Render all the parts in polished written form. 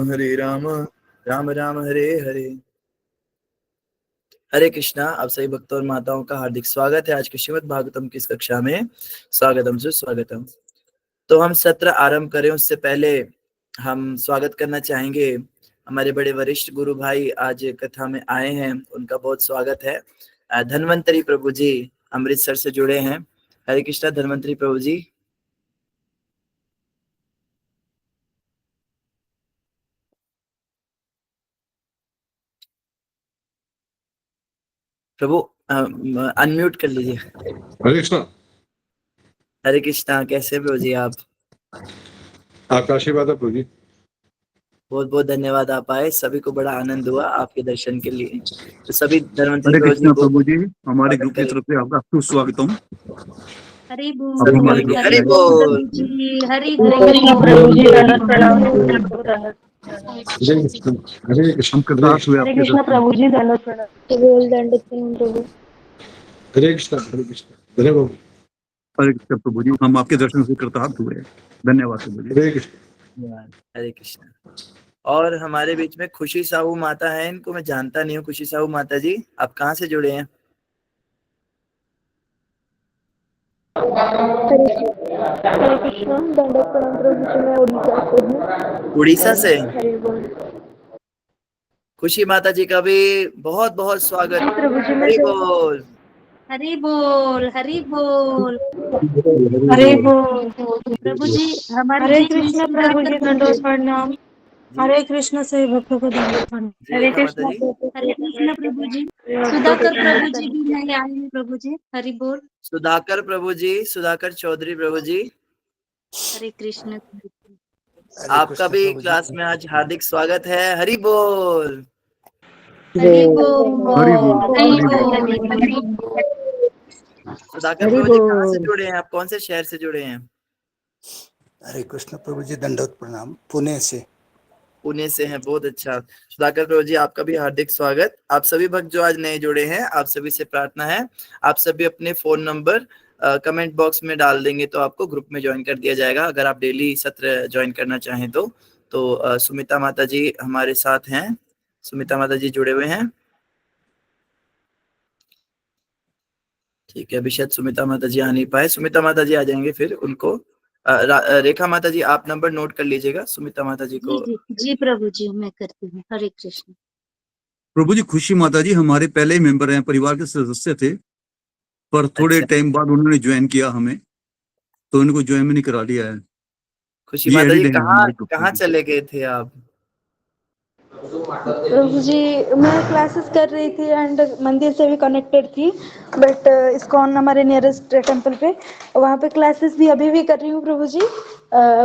हरे राम राम राम हरे हरे। हरे कृष्णा। आप सभी भक्तों और माताओं का हार्दिक स्वागत है आज के श्रीमद् भागवतम की इस कक्षा में। स्वागतम से स्वागतम। तो हम सत्र आरंभ करें उससे पहले हम स्वागत करना चाहेंगे हमारे बड़े वरिष्ठ गुरु भाई आज कथा में आए हैं, उनका बहुत स्वागत है। धन्वंतरी प्रभु जी अमृतसर से जुड़े हैं। हरे कृष्णा धन्वंतरी प्रभु जी। प्रभु अनम्यूट कर लीजिए। हरे कृष्णा। हरे कृष्णा। कैसे प्रभु जी आप? आपका आशीर्वाद है प्रभु जी। बहुत बहुत धन्यवाद आप आए, सभी को बड़ा आनंद हुआ आपके दर्शन के लिए। तो सभी धन्वंतरी हरे कृष्णा प्रभु जी, हमारे स्वागत ग्रुप की करें। तरफ से आपका सुस्वागतम। हरि अभी बोल हमारे ग्रुप हरि में बोल। प्रभु जी, हरि कृष्ण बोल। प्रभु जी, दंडवत प्रणाम। हरे कृष्ण। हरे कृष्ण। हम कृतार्थ हुए हरे आपके कृष्ण दर्शन। प्रभु जी, दंडवत प्रणाम। बोल दंडवत प्रणाम प्रभु। हरे कृष्ण। हरे कृष्ण। धन्यवाद। हरे कृष्ण प्रभु जी, हम आपके दर्शन से कृतार्थ हुए। धन्यवाद प्रभु जी। हरे कृष्ण। धन्यवाद। हरे कृष्ण। और हमारे बीच में खुशी साहू माता है, इनको मैं जानता नहीं हूँ। खुशी साहू माता जी आप कहाँ से जुड़े हैं? हरे कृष्ण, दंडवत प्रणाम प्रभु जी, मैं उड़ीसा से हूँ। उड़ीसा से। हरि बोल। खुशी माता जी का भी बहुत बहुत स्वागत। जी प्रभु जी, मैं हरि बोल। हरि बोल, हरि बोल। हरे बोल। प्रभु जी हमारे हरे बीच में कृष्ण प्रभु सुधाकर जी, प्रभु दंडवत जी। प्रणाम। जी हरे कृष्ण से भक्तों को दंडवत प्रणाम। जी हरे रेखा माता कृष्ण जी। हरे कृष्ण प्रभु जी। भक्तों को सुधाकर प्रभु दंडवत जी भी प्रणाम। नए आए हैं प्रभु जी। हरि बोल। सुधाकर प्रभु जी, सुधाकर चौधरी प्रभु जी, हरे कृष्ण। आपका भी क्लास में आज हार्दिक स्वागत है। हरि बोल। हरि हरि बोल, बोल, हरि हरि बोल। बोल। सुधाकर प्रभु जी कहाँ से जुड़े हैं आप? कौन से शहर से जुड़े हैं? हरे कृष्ण प्रभु जी, दंडवत प्रणाम। पुणे से। पुणे से हैं, बहुत अच्छा। सुधाकर प्रभु जी आपका भी हार्दिक स्वागत। आप सभी भक्त जो आज नए जुड़े हैं, आप सभी से प्रार्थना है आप सभी अपने फोन नंबर कमेंट बॉक्स में डाल देंगे तो आपको ग्रुप में ज्वाइन कर दिया जाएगा, अगर आप डेली सत्र ज्वाइन करना चाहें तो। सुमिता माता जी हमारे साथ हैं। सुमिता माता जी जुड़े हुए हैं। ठीक है, अभी शायद सुमिता माता जी आ नहीं पाए। सुमिता माता जी आ जाएंगे फिर उनको। रेखा माता जी आप नंबर नोट कर लीजिएगा सुमिता माता जी जी को। जी जी प्रभु जी, मैं करती हूँ। हरे कृष्ण। प्रभु जी, खुशी माता जी हमारे पहले ही मेंबर हैं, परिवार के सदस्य थे, पर थोड़े अच्छा, टाइम बाद उन्होंने ज्वाइन किया हमें, तो उनको ज्वाइन में नहीं करा लिया है। खुशी ये माता जी एडिड है कहाँ हमारे ग्रुप कहाँ में। चले गए थे आप? प्रभु जी, मैं क्लासेस कर रही थी एंड मंदिर से भी कनेक्टेड थी, बट इस्कॉन हमारे नियरेस्ट टेम्पल पे, वहाँ पे क्लासेस भी अभी भी कर रही हूँ प्रभु जी।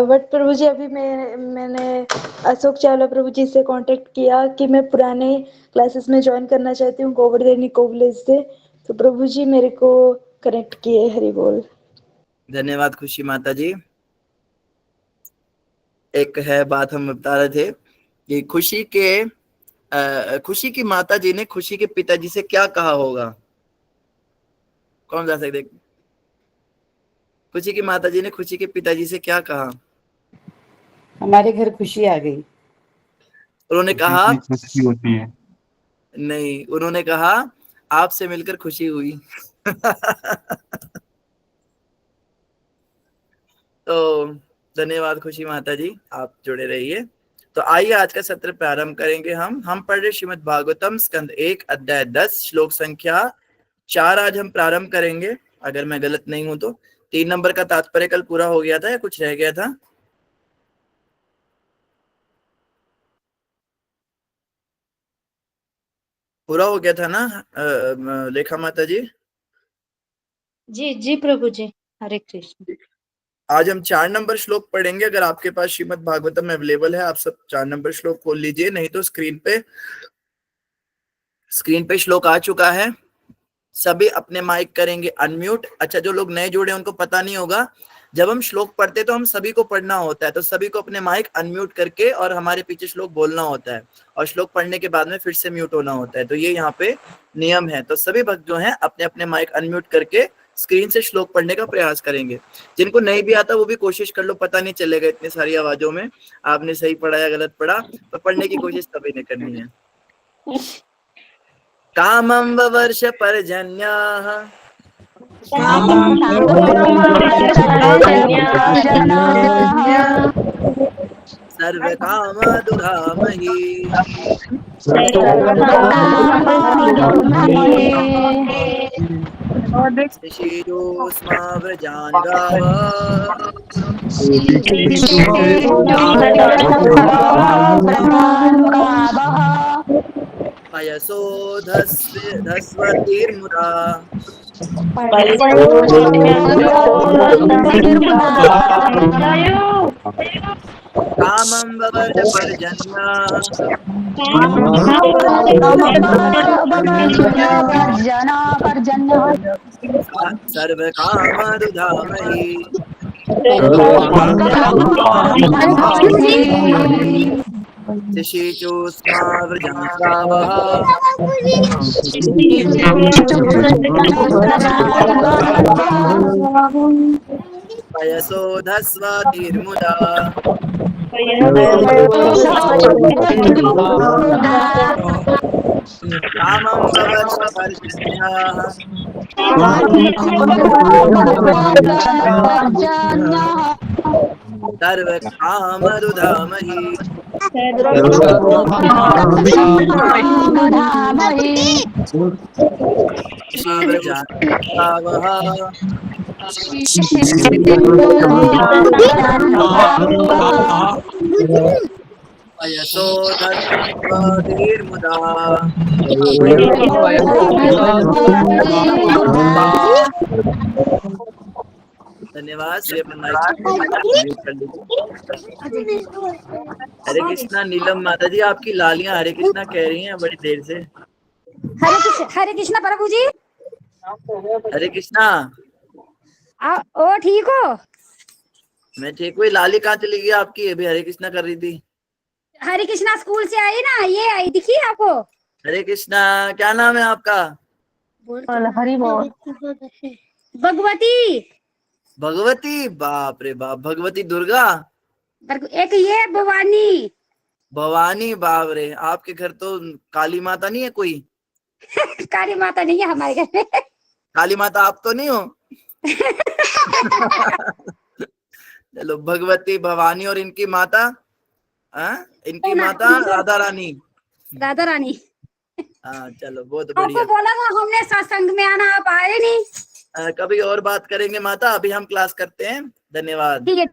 बट प्रभु जी अभी मैंने अशोक चावला प्रभु जी से कांटेक्ट किया कि मैं पुराने क्लासेस में ज्वाइन करना चाहती हूँ गोवर्धनी कॉलेज से, तो प्रभु जी मेरे को कनेक्ट किए। हरि बोल। धन्यवाद खुशी माता जी। एक है बात हम बता रहे थे कि खुशी की माता जी ने खुशी के पिताजी से क्या कहा होगा? कौन जा सकते? खुशी की माता जी ने खुशी के पिताजी से क्या कहा? हमारे घर खुशी आ गई। उन्होंने कहा खुशी होती है। नहीं, उन्होंने कहा आपसे मिलकर खुशी हुई। तो धन्यवाद खुशी माता जी, आप जुड़े रहिए। तो आइए आज का सत्र प्रारंभ करेंगे। हम पढ़ रहे श्रीमद् भागवतम स्कंद 1 अध्याय 10 श्लोक संख्या 4 आज हम प्रारंभ करेंगे, अगर मैं गलत नहीं हूं तो। 3 नंबर का तात्पर्य कल पूरा हो गया था या कुछ रह गया था? पूरा हो गया था ना लेखा माता जी? जी जी प्रभु जी। हरे कृष्ण। आज हम 4 नंबर श्लोक पढ़ेंगे। अगर आपके पास श्रीमद् भागवतम अवेलेबल है, आप सब 4 नंबर श्लोक खोल लीजिए, नहीं तो स्क्रीन पे श्लोक आ चुका है। सभी अपने माइक करेंगे अनम्यूट। अच्छा, जो लोग नए जुड़े उनको पता नहीं होगा, जब हम श्लोक पढ़ते तो हम सभी को पढ़ना होता है, तो सभी को अपने माइक अनम्यूट करके और हमारे पीछे श्लोक बोलना होता है, और श्लोक पढ़ने के बाद में फिर से म्यूट होना होता है। तो ये यहाँ पे नियम है। तो सभी भक्त जो हैं अपने अपने माइक अनम्यूट करके स्क्रीन से श्लोक पढ़ने का प्रयास करेंगे। जिनको नहीं भी आता वो भी कोशिश कर लो, पता नहीं चलेगा इतनी सारी आवाजों में आपने सही पढ़ा या गलत पढ़ा, पर पढ़ने की कोशिश तभी नहीं करनी है। कामं ववर्ष पर्जन्याः सर्व काम दुधामहि शीरोस्मा व्रजान गावः पयसो धस्वतीर्मुदा कामं ववर्ष पर्जन्याः सर्व काम दुधामहि शिशुचोस्मा व्रजान गावः पयसो धस्वतीर्मुदा कामं ववर्ष पर्जन्याः सर्व काम दुधामहि शिवजान गावः पयसो धस्वतीर्मुदा धन्यवाद। हरे कृष्णा। नीलम माता जी आपकी लालियां हरे कृष्णा कह रही हैं बड़ी देर से। हरे कृष्णा प्रभु जी। हरे कृष्णा। ओ ठीक हो? मैं ठीक हूँ। लाली कहाँ चली गई आपकी? अभी हरे कृष्णा कर रही थी। हरे कृष्णा स्कूल से आई ना, ये आई दिखी आपको? हरे कृष्णा। क्या नाम है आपका? हरी बोल। भगवती। भगवती। बाप रे बाप। भगवती दुर्गा। एक ये भवानी। भवानी। बाप रे, आपके घर तो काली माता नहीं है कोई? काली माता नहीं है हमारे घर में। काली माता आप तो नहीं हो? चलो, भगवती, भवानी और इनकी माता, इनकी माता राधा रानी। राधा रानी। हाँ चलो, बहुत बढ़िया। आपको बोला था हमने सत्संग में आना, आप आए नहीं। कभी और बात करेंगे माता, अभी हम क्लास करते हैं। धन्यवाद। ठीक है।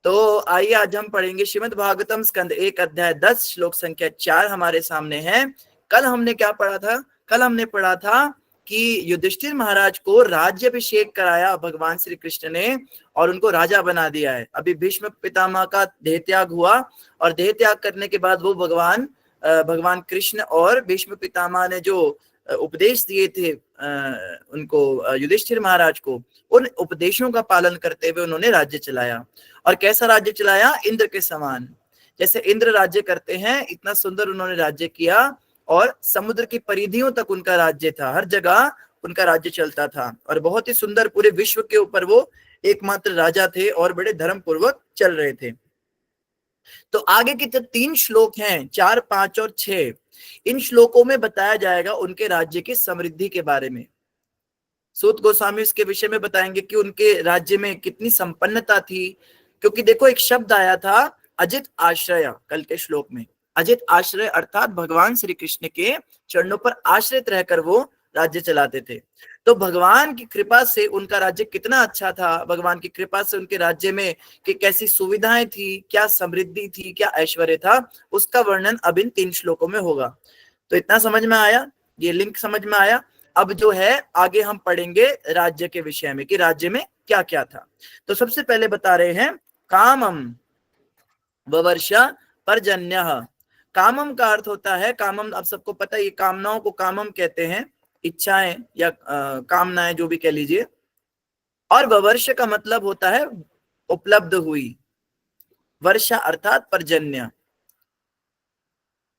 तो आइए आज हम पढ़ेंगे श्रीमद् भागवतम स्कंद 1 अध्याय 10 श्लोक संख्या 4 हमारे सामने है। कल हमने क्या पढ़ा था? कल हमने पढ़ा था कि युधिष्ठिर महाराज को राज्याभिषेक कराया भगवान श्री कृष्ण ने और उनको राजा बना दिया है। अभी भीष्म पितामह का देह त्याग हुआ और देह त्याग करने के बाद वो भगवान कृष्ण और भीष्म पितामह ने जो उपदेश दिए थे उनको, युधिष्ठिर महाराज को, उन उपदेशों का पालन करते हुए उन्होंने राज्य चलाया। और कैसा राज्य चलाया? इंद्र के समान। जैसे इंद्र राज्य करते हैं, इतना सुंदर उन्होंने राज्य किया और समुद्र की परिधियों तक उनका राज्य था, हर जगह उनका राज्य चलता था और बहुत ही सुंदर, पूरे विश्व के ऊपर वो एकमात्र राजा थे और बड़े धर्म पूर्वक चल रहे थे। तो आगे के जो 3 श्लोक हैं, 4, 5 और 6, इन श्लोकों में बताया जाएगा उनके राज्य की समृद्धि के बारे में। सूत गोस्वामी इसके विषय में बताएंगे कि उनके राज्य में कितनी संपन्नता थी। क्योंकि देखो, एक शब्द आया था अजित आश्रय कल के श्लोक में। अजित आश्रय अर्थात भगवान श्री कृष्ण के चरणों पर आश्रित रहकर वो राज्य चलाते थे। तो भगवान की कृपा से उनका राज्य कितना अच्छा था, भगवान की कृपा से उनके राज्य में कि कैसी सुविधाएं थी, क्या समृद्धि थी, क्या ऐश्वर्य था, उसका वर्णन अब इन 3 श्लोकों में होगा। तो इतना समझ में आया? ये लिंक समझ में आया? अब जो है आगे हम पढ़ेंगे राज्य के विषय में कि राज्य में क्या क्या था। तो सबसे पहले बता रहे हैं कामम ववर्ष पर्जन्यः। कामम का अर्थ होता है, कामम आप सबको पता है, ये कामनाओं को कामम कहते हैं, इच्छाएं या कामनाएं जो भी कह लीजिए। और ववर्ष का मतलब होता है उपलब्ध हुई, वर्षा अर्थात पर्जन्य।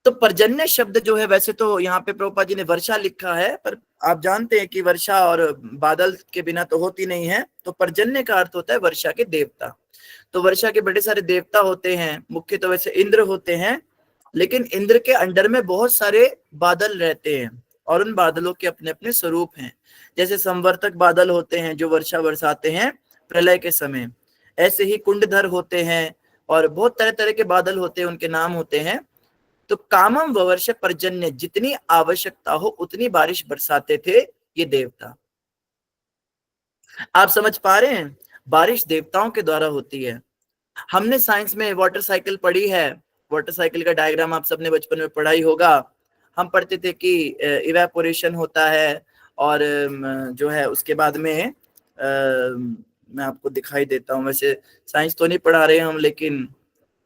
तो पर्जन्य शब्द जो है, वैसे तो यहाँ पे प्रभुपाद जी ने वर्षा लिखा है, पर आप जानते हैं कि वर्षा और बादल के बिना तो होती नहीं है। तो पर्जन्य का अर्थ होता है वर्षा के देवता। तो वर्षा के बड़े सारे देवता होते हैं, मुख्य तो वैसे इंद्र होते हैं, लेकिन इंद्र के अंडर में बहुत सारे बादल रहते हैं और उन बादलों के अपने अपने स्वरूप हैं। जैसे संवर्तक बादल होते हैं जो वर्षा बरसाते हैं प्रलय के समय, ऐसे ही कुंडधर होते हैं और बहुत तरह तरह के बादल होते हैं, उनके नाम होते हैं। तो कामम ववर्ष पर्जन्य, जितनी आवश्यकता हो उतनी बारिश बरसाते थे ये देवता। आप समझ पा रहे हैं, बारिश देवताओं के द्वारा होती है। हमने साइंस में वाटर साइकिल पढ़ी है, वाटर साइकिल का डायग्राम आप सबने बचपन में पढ़ा ही होगा। हम पढ़ते थे कि इवेपोरेशन होता है और जो है उसके बाद में मैं आपको दिखाई देता हूँ, वैसे साइंस तो नहीं पढ़ा रहे हम, लेकिन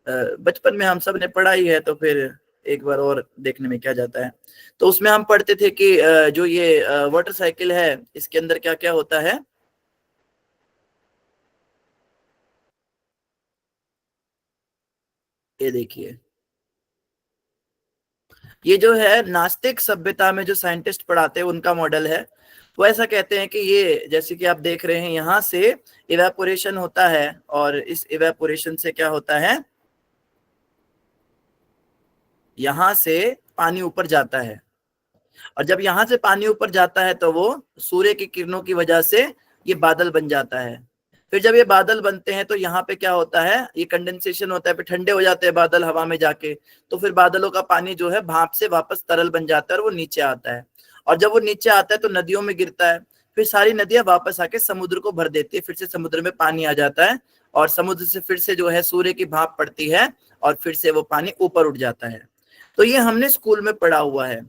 बचपन में हम सब ने पढ़ा ही है, तो फिर एक बार और देखने में क्या जाता है। तो उसमें हम पढ़ते थे कि जो ये वाटर साइकिल है इसके अंदर क्या क्या होता है। ये देखिए, ये जो है नास्तिक सभ्यता में जो साइंटिस्ट पढ़ाते हैं उनका मॉडल है। वो ऐसा कहते हैं कि ये जैसे कि आप देख रहे हैं, यहाँ से इवेपोरेशन होता है और इस इवेपोरेशन से क्या होता है, यहाँ से पानी ऊपर जाता है और जब यहाँ से पानी ऊपर जाता है तो वो सूर्य की किरणों की वजह से ये बादल बन जाता है। फिर जब ये बादल बनते हैं तो यहाँ पे क्या होता है, ये कंडेंसेशन होता है, फिर ठंडे हो जाते हैं बादल हवा में जाके, तो फिर बादलों का पानी जो है भाप से वापस तरल बन जाता है और वो नीचे आता है। और जब वो नीचे आता है तो नदियों में गिरता है, फिर सारी नदियां वापस आके समुद्र को भर देती है, फिर से समुद्र में पानी आ जाता है और समुद्र से फिर से जो है सूर्य की भाप पड़ती है और फिर से वो पानी ऊपर उठ जाता है। तो ये हमने स्कूल में पढ़ा हुआ है,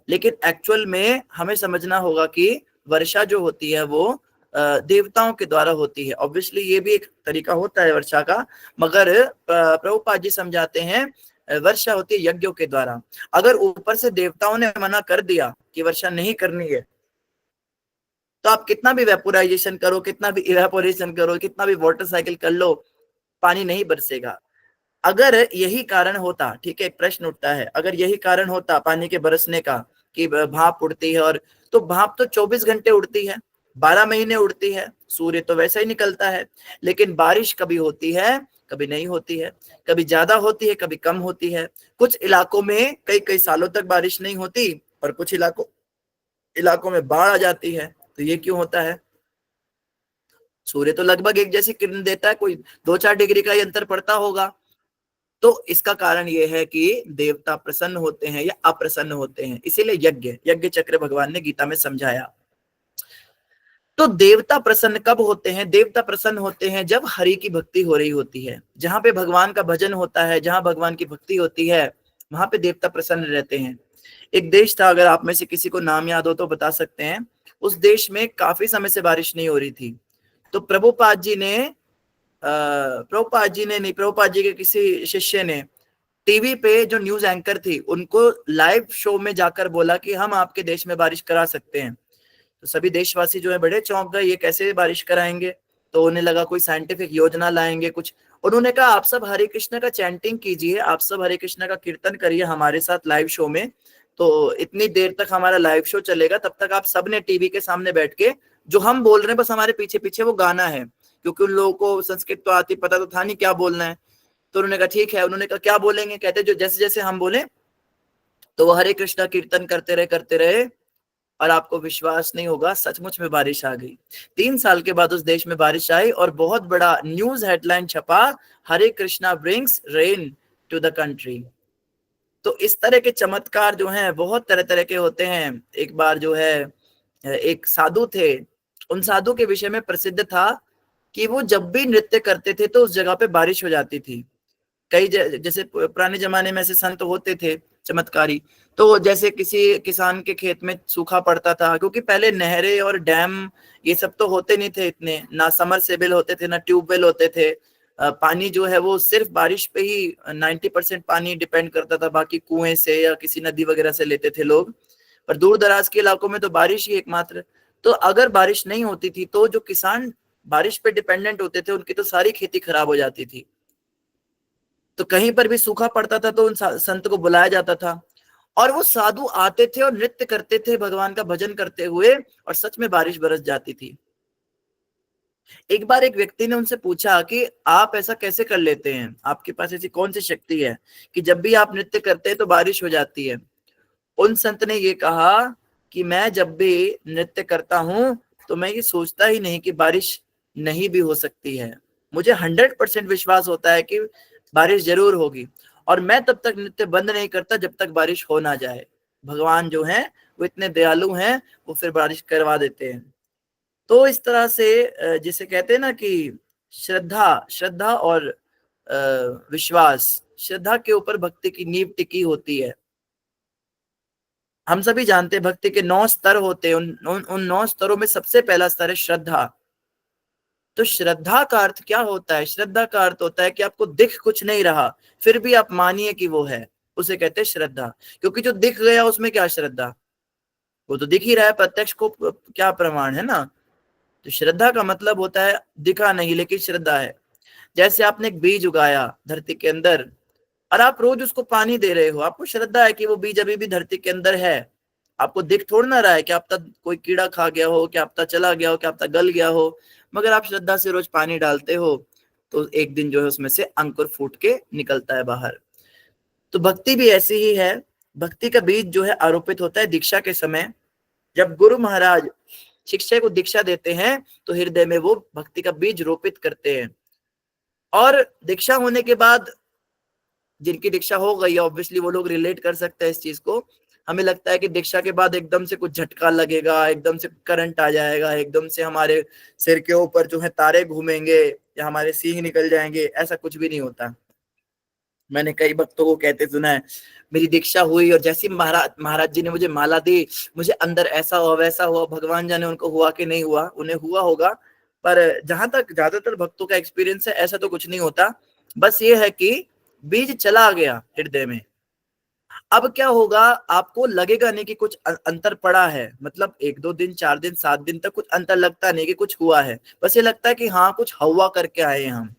लेकिन एक्चुअल में हमें समझना होगा कि वर्षा जो होती है वो देवताओं के द्वारा होती है। ऑब्वियसली ये भी एक तरीका होता है वर्षा का, मगर प्रभुपाद जी समझाते हैं वर्षा होती है यज्ञों के द्वारा। अगर ऊपर से देवताओं ने मना कर दिया कि वर्षा नहीं करनी है, तो आप कितना भी वेपोराइजेशन करो, कितना भी इवेपोरेशन करो, कितना भी वाटर साइकिल कर लो, पानी नहीं बरसेगा। अगर यही कारण होता, ठीक है, एक प्रश्न उठता है, अगर यही कारण होता पानी के बरसने का कि भाप उड़ती है, और तो भाप तो 24 घंटे उड़ती है, 12 महीने उड़ती है, सूर्य तो वैसा ही निकलता है, लेकिन बारिश कभी होती है कभी नहीं होती है, कभी ज्यादा होती है कभी कम होती है। कुछ इलाकों में कई कई सालों तक बारिश नहीं होती और कुछ इलाकों में बाढ़ आ जाती है। तो ये क्यों होता है? सूर्य तो लगभग एक जैसी किरण देता है, कोई 2-4 डिग्री का ही अंतर पड़ता होगा। तो इसका कारण यह है कि देवता प्रसन्न होते हैं या अप्रसन्न होते हैं, इसीलिए यज्ञ चक्र भगवान ने गीता में समझाया। तो देवता प्रसन्न कब होते हैं? देवता प्रसन्न होते हैं जब हरि की भक्ति हो रही होती है। जहां पे भगवान का भजन होता है, जहां भगवान की भक्ति होती है, वहां पे देवता प्रसन्न रहते हैं। एक देश था, अगर आप में से किसी को नाम याद हो तो बता सकते हैं। उस देश में काफी समय से बारिश नहीं हो रही थी, तो प्रभुपाद जी के किसी शिष्य ने टीवी पे जो न्यूज एंकर थी उनको लाइव शो में जाकर बोला कि हम आपके देश में बारिश करा सकते हैं। तो सभी देशवासी जो है बड़े चौंक गए, ये कैसे बारिश कराएंगे? तो उन्हें लगा कोई साइंटिफिक योजना लाएंगे कुछ। उन्होंने कहा आप सब हरे कृष्ण का चैंटिंग कीजिए, आप सब हरे कृष्ण का कीर्तन करिए हमारे साथ लाइव शो में, तो इतनी देर तक हमारा लाइव शो चलेगा, तब तक आप सब ने टीवी के सामने बैठ के जो हम बोल रहे हैं बस हमारे पीछे पीछे वो गाना है, क्योंकि उन लोगों को संस्कृत तो आती, पता तो था नहीं क्या बोलना है। तो उन्होंने कहा ठीक है। उन्होंने कहा क्या बोलेंगे? कहते जो जैसे जैसे हम बोले तो वो हरे कृष्णा कीर्तन करते रहे और आपको विश्वास नहीं होगा, सचमुच में बारिश आ गई। 3 साल के बाद उस देश में बारिश आई और बहुत बड़ा न्यूज हेडलाइन छपा, Hare Krishna brings rain to the country. तो इस तरह के चमत्कार जो हैं बहुत तरह तरह के होते हैं। एक बार जो है एक साधु थे, उन साधु के विषय में प्रसिद्ध था कि वो जब भी नृत्य करते थे तो उस जगह पे बारिश हो जाती थी। कई जैसे पुराने जमाने में ऐसे संत होते थे चमत्कारी, तो जैसे किसी किसान के खेत में सूखा पड़ता था, क्योंकि पहले नहरें और डैम ये सब तो होते नहीं थे इतने, ना समरसेबल होते थे ना ट्यूबवेल होते थे। पानी जो है वो सिर्फ बारिश पे ही 90% पानी डिपेंड करता था, बाकी कुएं से या किसी नदी वगैरह से लेते थे लोग। पर दूर दराज के इलाकों में तो बारिश ही एकमात्र। तो अगर बारिश नहीं होती थी तो जो किसान बारिश पे डिपेंडेंट होते थे उनकी तो सारी खेती खराब हो जाती थी। तो कहीं पर भी सूखा पड़ता था तो उन संत को बुलाया जाता था, और वो साधु आते थे और नृत्य करते थे भगवान का भजन करते हुए, और सच में बारिश बरस जाती थी। एक बार एक व्यक्ति ने उनसे पूछा कि आप ऐसा कैसे कर लेते हैं, आपके पास ऐसी कौन सी शक्ति है कि जब भी आप नृत्य करते हैं तो बारिश हो जाती है। उन संत ने ये कहा कि मैं जब भी नृत्य करता हूं तो मैं ये सोचता ही नहीं कि बारिश नहीं भी हो सकती है, मुझे 100% विश्वास होता है कि बारिश जरूर होगी, और मैं तब तक नृत्य बंद नहीं करता जब तक बारिश हो ना जाए। भगवान जो हैं वो इतने दयालु हैं, वो फिर बारिश करवा देते हैं। तो इस तरह से जिसे कहते हैं ना कि श्रद्धा और विश्वास, श्रद्धा के ऊपर भक्ति की नींव टिकी होती है। हम सभी जानते हैं भक्ति के 9 स्तर होते हैं, उन 9 स्तरों में सबसे पहला स्तर है श्रद्धा। तो श्रद्धा का अर्थ क्या होता है? श्रद्धा का अर्थ होता है कि आपको दिख कुछ नहीं रहा, फिर भी आप मानिए कि वो है, उसे कहते हैं श्रद्धा। क्योंकि जो दिख गया उसमें क्या श्रद्धा, वो तो दिख ही रहा है, प्रत्यक्ष को क्या प्रमाण है ना। तो श्रद्धा का मतलब होता है दिखा नहीं लेकिन श्रद्धा है। जैसे आपने एक बीज उगाया धरती के अंदर, और आप रोज उसको पानी दे रहे हो, आपको श्रद्धा है कि वो बीज अभी भी धरती के अंदर है, आपको दिख थोड़ ना रहा है कि आप तक कोई कीड़ा खा गया हो, क्या आप तक चला गया हो, क्या आप तक गल गया हो, मगर आप श्रद्धा से रोज पानी डालते हो तो एक दिन जो है उसमें से अंकुर फूट के निकलता है बाहर। तो भक्ति भी ऐसी ही है। भक्ति का बीज जो है आरोपित होता है दीक्षा के समय। जब गुरु महाराज शिष्य को दीक्षा देते हैं तो हृदय में वो भक्ति का बीज रोपित करते हैं, और दीक्षा होने के बाद जिनकी दीक्षा हो गई है ऑब्वियसली वो लोग रिलेट कर सकते हैं इस चीज को। हमें लगता है कि दीक्षा के बाद एकदम से कुछ झटका लगेगा, एकदम से करंट आ जाएगा, एकदम से हमारे सिर के ऊपर जो है तारे घूमेंगे या हमारे सींग निकल जाएंगे, ऐसा कुछ भी नहीं होता। मैंने कई भक्तों को कहते सुना है, मेरी दीक्षा हुई और जैसे महाराज जी ने मुझे माला दी, मुझे अंदर ऐसा हुआ वैसा हुआ। भगवान जाने उनको हुआ कि नहीं हुआ, उन्हें हुआ होगा, पर जहां तक ज्यादातर भक्तों का एक्सपीरियंस है ऐसा तो कुछ नहीं होता। बस ये है कि बीज चला गया हृदय में। अब क्या होगा, आपको लगेगा नहीं कि कुछ अंतर पड़ा है, मतलब 1-2 दिन 4 दिन 7 दिन तक कुछ अंतर लगता नहीं कि कुछ हुआ है, बस ये लगता है कि हाँ कुछ हवा करके आए हैं हम।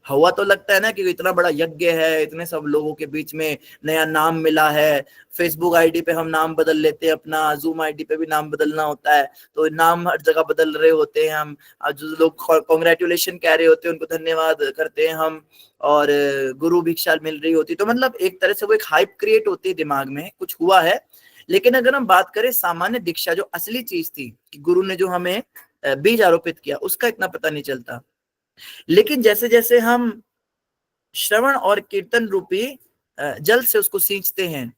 हवा तो लगता है ना कि इतना बड़ा यज्ञ है, इतने सब लोगों के बीच में नया नाम मिला है, फेसबुक आईडी पे हम नाम बदल लेते हैं अपना, जूम आईडी पे भी नाम बदलना होता है, तो नाम हर जगह बदल रहे होते हैं हम। जो लोग कॉन्ग्रेचुलेशन कह रहे होते हैं उनको धन्यवाद करते हैं हम, और गुरु भिक्षा मिल रही होती, तो मतलब एक तरह से वो एक हाइप क्रिएट होती है दिमाग में, कुछ हुआ है। लेकिन अगर हम बात करें सामान्य दीक्षा, जो असली चीज थी कि गुरु ने जो हमें बीज आरोपित किया, उसका इतना पता नहीं चलता। लेकिन जैसे जैसे हम श्रवण और कीर्तन रूपी जल से उसको सींचते हैं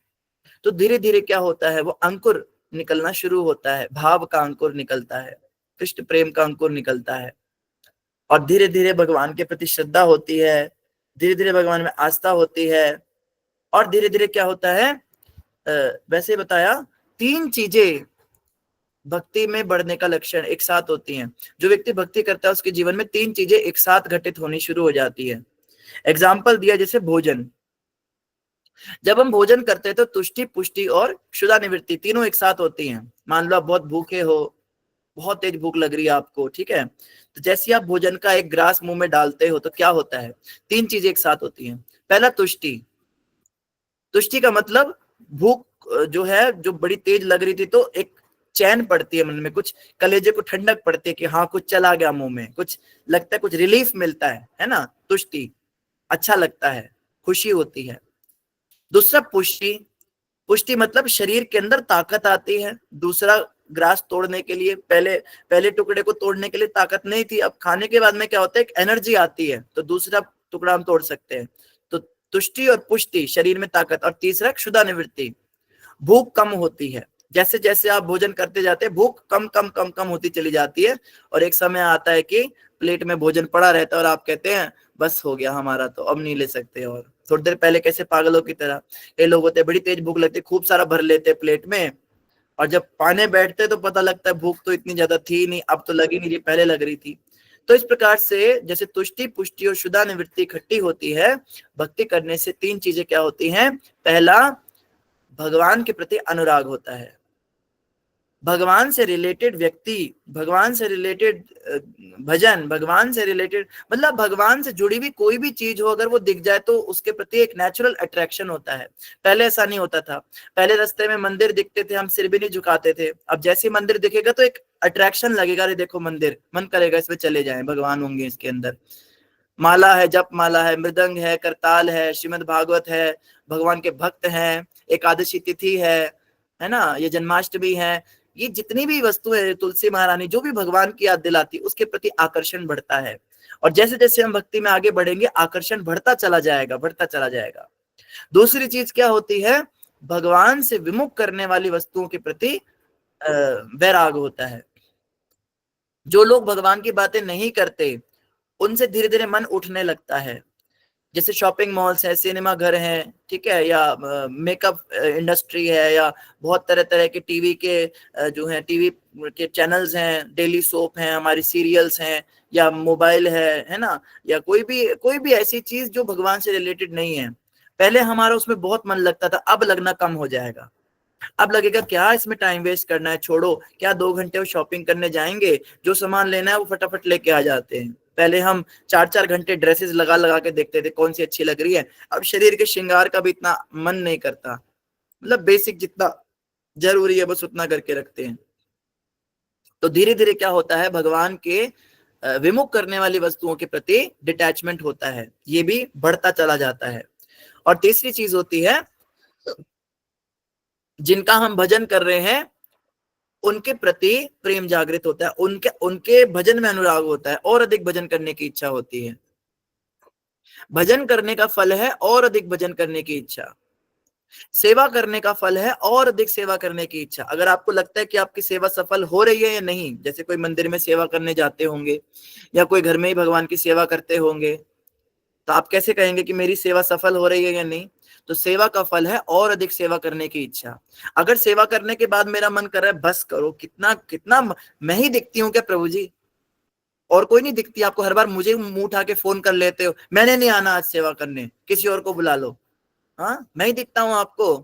तो धीरे धीरे क्या होता है, वो अंकुर निकलना शुरू होता है, भाव का अंकुर निकलता है, कृष्ण प्रेम का अंकुर निकलता है, और धीरे धीरे भगवान के प्रति श्रद्धा होती है, धीरे धीरे भगवान में आस्था होती है, और धीरे धीरे क्या होता है, वैसे बताया 3 चीजें भक्ति में बढ़ने का लक्षण एक साथ होती हैं। जो व्यक्ति भक्ति करता है उसके जीवन में 3 चीजें एक साथ घटित होनी शुरू हो जाती है। एग्जाम्पल दिया जैसे भोजन, जब हम भोजन करते हैं तो तुष्टि पुष्टि और क्षुधा निवृत्ति तीनों एक साथ होती हैं। मान लो आप बहुत भूखे हो, बहुत तेज भूख लग रही है आपको, ठीक है, तो जैसे आप भोजन का एक ग्रास मुंह में डालते हो तो क्या होता है, 3 चीजें एक साथ होती हैं। पहला तुष्टि, तुष्टि का मतलब भूख जो है जो बड़ी तेज लग रही थी तो एक चैन पड़ती है मन में, कुछ कलेजे को ठंडक पड़ती है कि हाँ कुछ चला गया मुंह में, कुछ लगता है, कुछ रिलीफ मिलता है ना, तुष्टि, अच्छा लगता है, खुशी होती है। दूसरा पुष्टि, पुष्टि मतलब शरीर के अंदर ताकत आती है। दूसरा ग्रास तोड़ने के लिए, पहले टुकड़े को तोड़ने के लिए ताकत नहीं थी, अब खाने के बाद में क्या होता है, एक एनर्जी आती है, तो दूसरा टुकड़ा हम तोड़ सकते हैं। तो तुष्टि और पुष्टि, शरीर में ताकत, और तीसरा क्षुधा निवृत्ति, भूख कम होती है। जैसे जैसे आप भोजन करते जाते हैं भूख कम कम कम कम होती चली जाती है, और एक समय आता है कि प्लेट में भोजन पड़ा रहता है और आप कहते हैं बस हो गया हमारा, तो अब नहीं ले सकते। और थोड़ी देर पहले कैसे पागलों की तरह ये लोग होते हैं, बड़ी तेज भूख लगती है, खूब सारा भर लेते हैं प्लेट में, और जब पाने बैठते तो पता लगता है भूख तो इतनी ज्यादा थी नहीं, अब तो लगी नहीं रही, पहले लग रही थी। तो इस प्रकार से जैसे तुष्टि पुष्टि और क्षुधा निवृत्ति इकट्ठी होती है, भक्ति करने से 3 चीजें क्या होती हैं। पहला, भगवान के प्रति अनुराग होता है। भगवान से रिलेटेड व्यक्ति, भगवान से रिलेटेड भजन, भगवान से रिलेटेड मतलब भगवान से जुड़ी हुई कोई भी चीज हो, अगर वो दिख जाए तो उसके प्रति एक नेचुरल अट्रैक्शन होता है। पहले ऐसा नहीं होता था। पहले रास्ते में मंदिर दिखते थे, हम सिर भी नहीं झुकाते थे। अब जैसे मंदिर दिखेगा तो एक अट्रैक्शन लगेगा, अरे देखो मंदिर, मन करेगा इसमें चले जाएं, भगवान होंगे इसके अंदर। माला है, जप माला है, मृदंग है, करताल है, श्रीमद् भागवत है, भगवान के भक्त हैं, एकादशी तिथि है ना, ये जन्माष्टमी है, ये जितनी भी वस्तुएं है, तुलसी महारानी, जो भी भगवान की याद दिलाती, उसके प्रति आकर्षण बढ़ता है। और जैसे जैसे हम भक्ति में आगे बढ़ेंगे, आकर्षण बढ़ता चला जाएगा, बढ़ता चला जाएगा। दूसरी चीज क्या होती है, भगवान से विमुख करने वाली वस्तुओं के प्रति वैराग होता है। जो लोग भगवान की बातें नहीं करते, उनसे धीरे धीरे मन उठने लगता है। जैसे शॉपिंग मॉल्स है, सिनेमा घर हैं, ठीक है, या मेकअप इंडस्ट्री है, या बहुत तरह तरह के टीवी के जो है टीवी के चैनल्स हैं, डेली सोप हैं, हमारी सीरियल्स हैं, या मोबाइल है ना, या कोई भी ऐसी चीज जो भगवान से रिलेटेड नहीं है। पहले हमारा उसमें बहुत मन लगता था, अब लगना कम हो जाएगा। अब लगेगा क्या इसमें टाइम वेस्ट करना है, छोड़ो, क्या 2 घंटे वो शॉपिंग करने जाएंगे, जो सामान लेना है वो फटाफट लेके आ जाते हैं। पहले हम 4-4 घंटे ड्रेसेस लगा लगा के देखते थे कौन सी अच्छी लग रही है। अब शरीर के श्रृंगार का भी इतना मन नहीं करता, मतलब बेसिक जितना जरूरी है बस उतना करके रखते हैं। तो धीरे धीरे क्या होता है, भगवान के विमुख करने वाली वस्तुओं के प्रति डिटैचमेंट होता है, ये भी बढ़ता चला जाता है। और तीसरी चीज होती है, जिनका हम भजन कर रहे हैं उनके प्रति प्रेम जागृत होता है, उनके भजन में अनुराग होता है, और अधिक भजन करने की इच्छा होती है। भजन करने का फल है और अधिक भजन करने की इच्छा, सेवा करने का फल है और अधिक सेवा करने की इच्छा। अगर आपको लगता है कि आपकी सेवा सफल हो रही है या नहीं, जैसे कोई मंदिर में सेवा करने जाते होंगे या कोई घर में ही भगवान की सेवा करते होंगे, तो आप कैसे कहेंगे कि मेरी सेवा सफल हो रही है या नहीं? तो सेवा का फल है और अधिक सेवा करने की इच्छा। अगर सेवा करने के बाद मेरा मन कर रहा है बस करो, कितना मैं ही दिखती हूँ क्या प्रभु जी, और कोई नहीं दिखती आपको, हर बार मुझे मुंह उठा के फोन कर लेते हो, मैंने नहीं आना आज सेवा करने, किसी और को बुला लो, हाँ मैं ही दिखता हूँ आपको।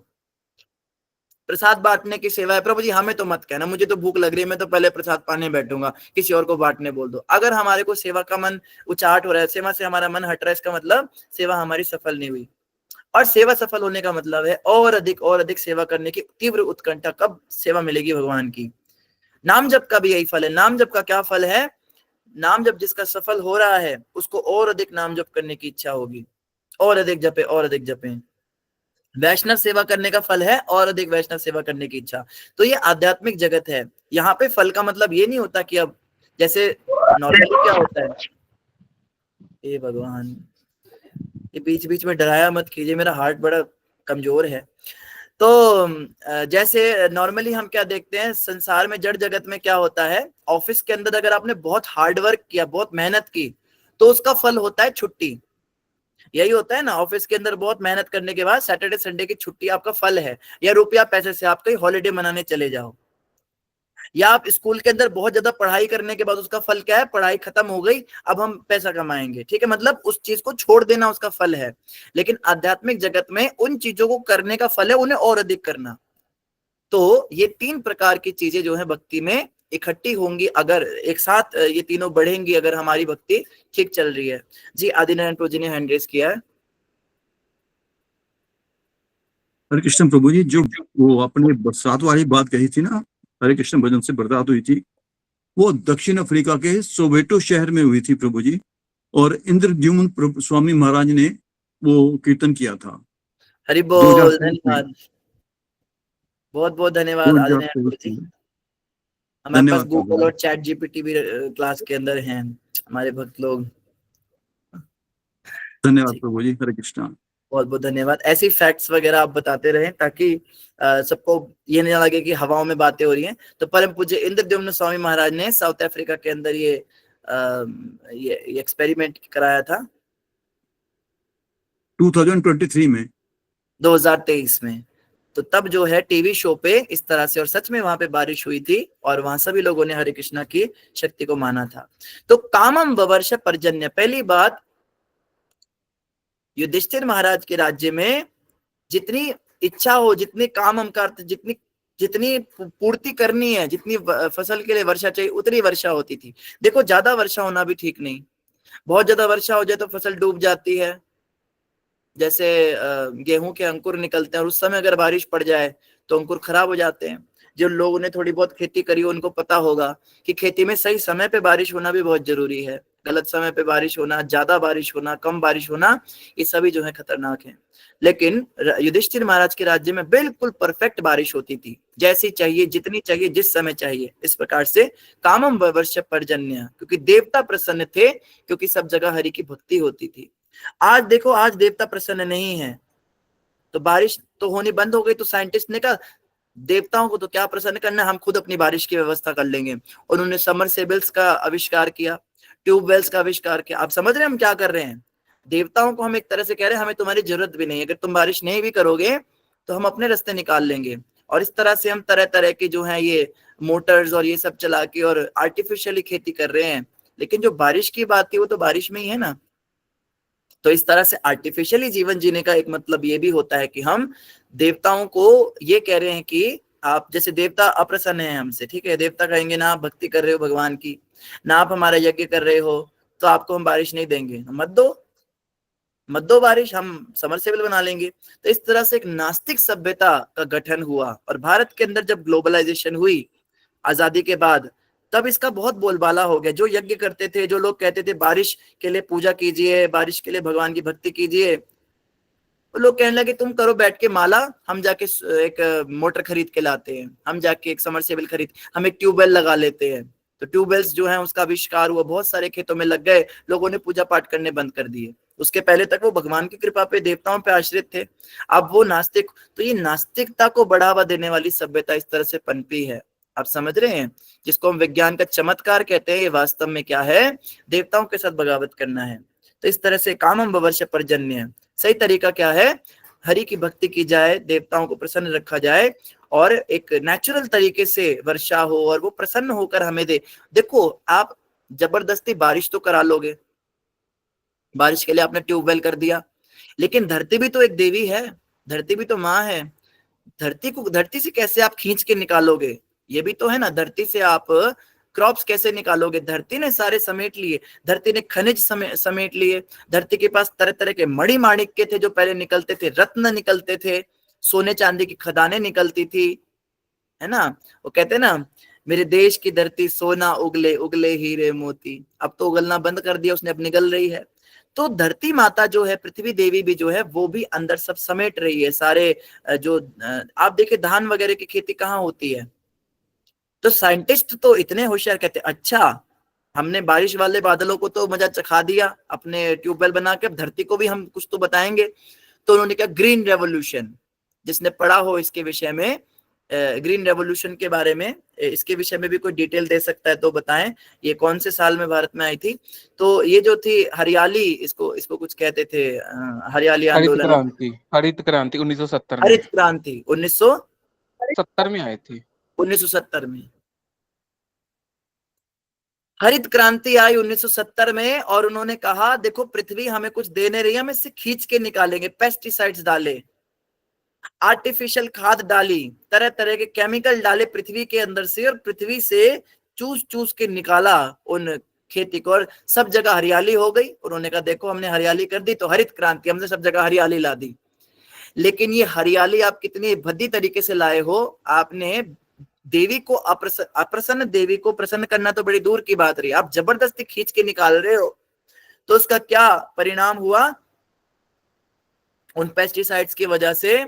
प्रसाद बांटने की सेवा है, प्रभु जी हमें तो मत कहना, मुझे तो भूख लग रही है, मैं तो पहले प्रसाद पाने बैठूंगा, किसी और को बांटने बोल दो। अगर हमारे को सेवा का मन उचाट हो रहा है, सेवा से हमारा मन हट रहा है, इसका मतलब सेवा हमारी सफल नहीं हुई। और सेवा सफल होने का मतलब है और अधिक सेवा करने की तीव्र उत्कंठा, कब सेवा मिलेगी भगवान की। नाम जप का भी यही फल है। नाम जप का क्या फल है, नाम जप जिसका सफल हो रहा है उसको और अधिक नाम जप करने की इच्छा होगी, और अधिक जपे और अधिक जपे। वैष्णव सेवा करने का फल है और अधिक वैष्णव सेवा करने की इच्छा। तो ये आध्यात्मिक जगत है। यहाँ पे फल का मतलब ये नहीं होता कि अब जैसे नॉर्मली क्या होता है, हे भगवान ये बीच बीच में डराया मत कीजिए, मेरा हार्ट बड़ा कमजोर है। तो जैसे नॉर्मली हम क्या देखते हैं संसार में, जड़ जगत में क्या होता है, ऑफिस के अंदर अगर आपने बहुत हार्ड वर्क किया, बहुत मेहनत की, तो उसका फल होता है छुट्टी। यही होता है ना, ऑफिस के अंदर बहुत मेहनत करने के बाद सैटरडे संडे की छुट्टी आपका फल है, या रुपया पैसे से आप कहीं हॉलीडे मनाने चले जाओ। या आप स्कूल के अंदर बहुत ज्यादा पढ़ाई करने के बाद उसका फल क्या है, पढ़ाई खत्म हो गई, अब हम पैसा कमाएंगे, ठीक है, मतलब उस चीज को छोड़ देना उसका फल है। लेकिन आध्यात्मिक जगत में उन चीजों को करने का फल है उन्हें और अधिक करना। तो ये 3 प्रकार की चीजें जो है भक्ति में इकट्ठी होंगी, अगर एक साथ ये तीनों बढ़ेंगी, अगर हमारी भक्ति ठीक चल रही है। जी आदिनारायण प्रभु जी ने हैंड रेज किया है। हरे कृष्ण प्रभु जी, जो वो आपने बरसात वाली बात कही थी ना, हरे कृष्ण भजन से बरसात हुई थी, वो दक्षिण अफ्रीका के सोवेटो शहर में हुई थी प्रभु जी, और इंद्रद्युम्न स्वामी महाराज ने वो कीर्तन किया था। हरि बोल, धन्यवाद, बहुत बहुत धन्यवाद आदिनारायण प्रभु जी। हमारे पास गूगल और चैट जीपीटी भी क्लास के अंदर हैं हमारे भक्त लोग। धन्यवाद प्रभु जी, हरे कृष्ण। बहुत बहुत धन्यवाद। ऐसी फैक्ट्स वगैरह आप बताते रहें ताकि सबको ये नहीं लगे कि हवाओं में बातें हो रही हैं। तो परम पूज्य इंद्रद्युम्न स्वामी महाराज ने साउथ अफ्रीका के अंदर ये एक्सपेरिमेंट कराया था 2023 में, 2023 में। तो तब जो है टीवी शो पे इस तरह से, और सच में वहां पे बारिश हुई थी और वहां सभी लोगों ने हरे कृष्णा की शक्ति को माना था। तो कामम ववर्ष पर्जन्य, पहली बात, युधिष्ठिर महाराज के राज्य में जितनी इच्छा हो, जितनी काम हम करते, जितनी पूर्ति करनी है, जितनी फसल के लिए वर्षा चाहिए उतनी वर्षा होती थी। देखो ज्यादा वर्षा होना भी ठीक नहीं, बहुत ज्यादा वर्षा हो जाए तो फसल डूब जाती है। जैसे गेहूं के अंकुर निकलते हैं और उस समय अगर बारिश पड़ जाए तो अंकुर खराब हो जाते हैं। जो लोगों ने थोड़ी बहुत खेती करी उनको पता होगा कि खेती में सही समय पे बारिश होना भी बहुत जरूरी है। गलत समय पे बारिश होना, ज्यादा बारिश होना, कम बारिश होना, ये सभी जो है खतरनाक है। लेकिन युधिष्ठिर महाराज के राज्य में बिल्कुल परफेक्ट बारिश होती थी, जैसी चाहिए, जितनी चाहिए, जिस समय चाहिए। इस प्रकार से कामम वर्ष पर्जन्य, क्योंकि देवता प्रसन्न थे, क्योंकि सब जगह हरि की भक्ति होती थी। आज देखो, आज देवता प्रसन्न नहीं है तो बारिश तो होनी बंद हो गई। तो साइंटिस्ट ने कहा देवताओं को तो क्या प्रसन्न करना, हम खुद अपनी बारिश की व्यवस्था कर लेंगे। उन्होंने समरसेबल्स का आविष्कार किया, ट्यूबवेल्स का आविष्कार किया। आप समझ रहे हैं हम क्या कर रहे हैं? देवताओं को हम एक तरह से कह रहे हैं हमें तुम्हारी जरूरत भी नहीं, अगर तुम बारिश नहीं भी करोगे तो हम अपने रास्ते निकाल लेंगे। और इस तरह से हम तरह तरह की जो है ये मोटर्स और ये सब चला के और आर्टिफिशियली खेती कर रहे हैं। लेकिन जो बारिश की बात थी वो तो बारिश में ही है ना। तो इस तरह से आर्टिफिशियली जीवन जीने का एक मतलब ये भी होता है कि हम देवताओं को ये कह रहे हैं कि आप, जैसे देवता अप्रसन्न है हमसे, ठीक है, देवता कहेंगे ना आप भक्ति कर रहे हो भगवान की, ना आप हमारा यज्ञ कर रहे हो, तो आपको हम बारिश नहीं देंगे, मत दो बारिश, हम समरसेबल बना लेंगे। तो इस तरह से एक नास्तिक सभ्यता का गठन हुआ। और भारत के अंदर जब ग्लोबलाइजेशन हुई आजादी के बाद, तब इसका बहुत बोलबाला हो गया। जो यज्ञ करते थे, जो लोग कहते थे बारिश के लिए पूजा कीजिए, बारिश के लिए भगवान की भक्ति कीजिए, वो लोग कहने लगे तुम करो बैठ के माला, हम जाके एक मोटर खरीद के लाते हैं, हम जाके एक समरसेबल खरीद, हम एक ट्यूबवेल लगा लेते हैं। तो ट्यूबवेल्स जो है उसका आविष्कार हुआ, बहुत सारे खेतों में लग गए, लोगों ने पूजा पाठ करने बंद कर दिए। उसके पहले तक वो भगवान की कृपा पे, देवताओं पे आश्रित थे, अब वो नास्तिक। तो ये नास्तिकता को बढ़ावा देने वाली सभ्यता इस तरह से पनपी है। आप समझ रहे हैं? जिसको हम विज्ञान का चमत्कार कहते हैं, ये वास्तव में क्या है? देवताओं के साथ बगावत करना है। तो इस तरह से कामम वर्ष पर्जन्य, सही तरीका क्या है? हरि की भक्ति की जाए, देवताओं को प्रसन्न रखा जाए और एक नेचुरल तरीके से वर्षा हो और वो प्रसन्न होकर हमें दे। देखो आप जबरदस्ती बारिश तो करा लोगे, बारिश के लिए आपने ट्यूबवेल कर दिया, लेकिन धरती भी तो एक देवी है, धरती भी तो माँ है। धरती से कैसे आप खींच के निकालोगे? ये भी तो है ना। धरती से आप क्रॉप्स कैसे निकालोगे? धरती ने सारे समेट लिए, धरती ने खनिज समेट लिए। धरती के पास तरह तरह के मणि माणिक्य थे जो पहले निकलते थे, रत्न निकलते थे, सोने चांदी की खदानें निकलती थी, है ना। वो कहते हैं ना, मेरे देश की धरती सोना उगले उगले हीरे मोती। अब तो उगलना बंद कर दिया उसने, अब निगल रही है। तो धरती माता जो है, पृथ्वी देवी भी जो है, वो भी अंदर सब समेट रही है। सारे जो आप देखिए धान वगैरह की खेती कहाँ होती है, तो साइंटिस्ट तो इतने होशियार, कहते अच्छा हमने बारिश वाले बादलों को तो मजा चखा दिया अपने ट्यूबवेल बना के, अब धरती को भी हम कुछ तो बताएंगे। तो उन्होंने कहा ग्रीन रेवोल्यूशन। जिसने पढ़ा हो इसके विषय में, ग्रीन रेवोल्यूशन के बारे में, इसके विषय में भी कोई डिटेल दे सकता है तो बताएं, ये कौन से साल में भारत में आई थी? तो ये जो थी हरियाली, इसको कुछ कहते थे, हरियाली आंदोलन, हरित क्रांति 1970 में। हरित क्रांति 1970 में आई थी। 1970 में हरित क्रांति आई 1970 में। और उन्होंने कहा देखो पृथ्वी हमें कुछ दे नहीं रही है, हम इससे खींच के निकालेंगे। पेस्टिसाइड्स डाले, आर्टिफिशियल खाद डाली, तरह तरह के केमिकल डाले पृथ्वी के अंदर से, और पृथ्वी से चूस चूस के निकाला उन खेती को, और सब जगह हरियाली हो गई। उन्होंने कहा देखो हमने हरियाली कर दी, तो हरित क्रांति, हमने सब जगह हरियाली ला दी। लेकिन ये हरियाली आप कितनी भद्दी तरीके से लाए हो। आपने देवी को अप्रसन्न देवी को प्रसन्न करना तो बड़ी दूर की बात रही, आप जबरदस्ती खींच के निकाल रहे हो। तो उसका क्या परिणाम हुआ? उन पेस्टिसाइड्स की वजह से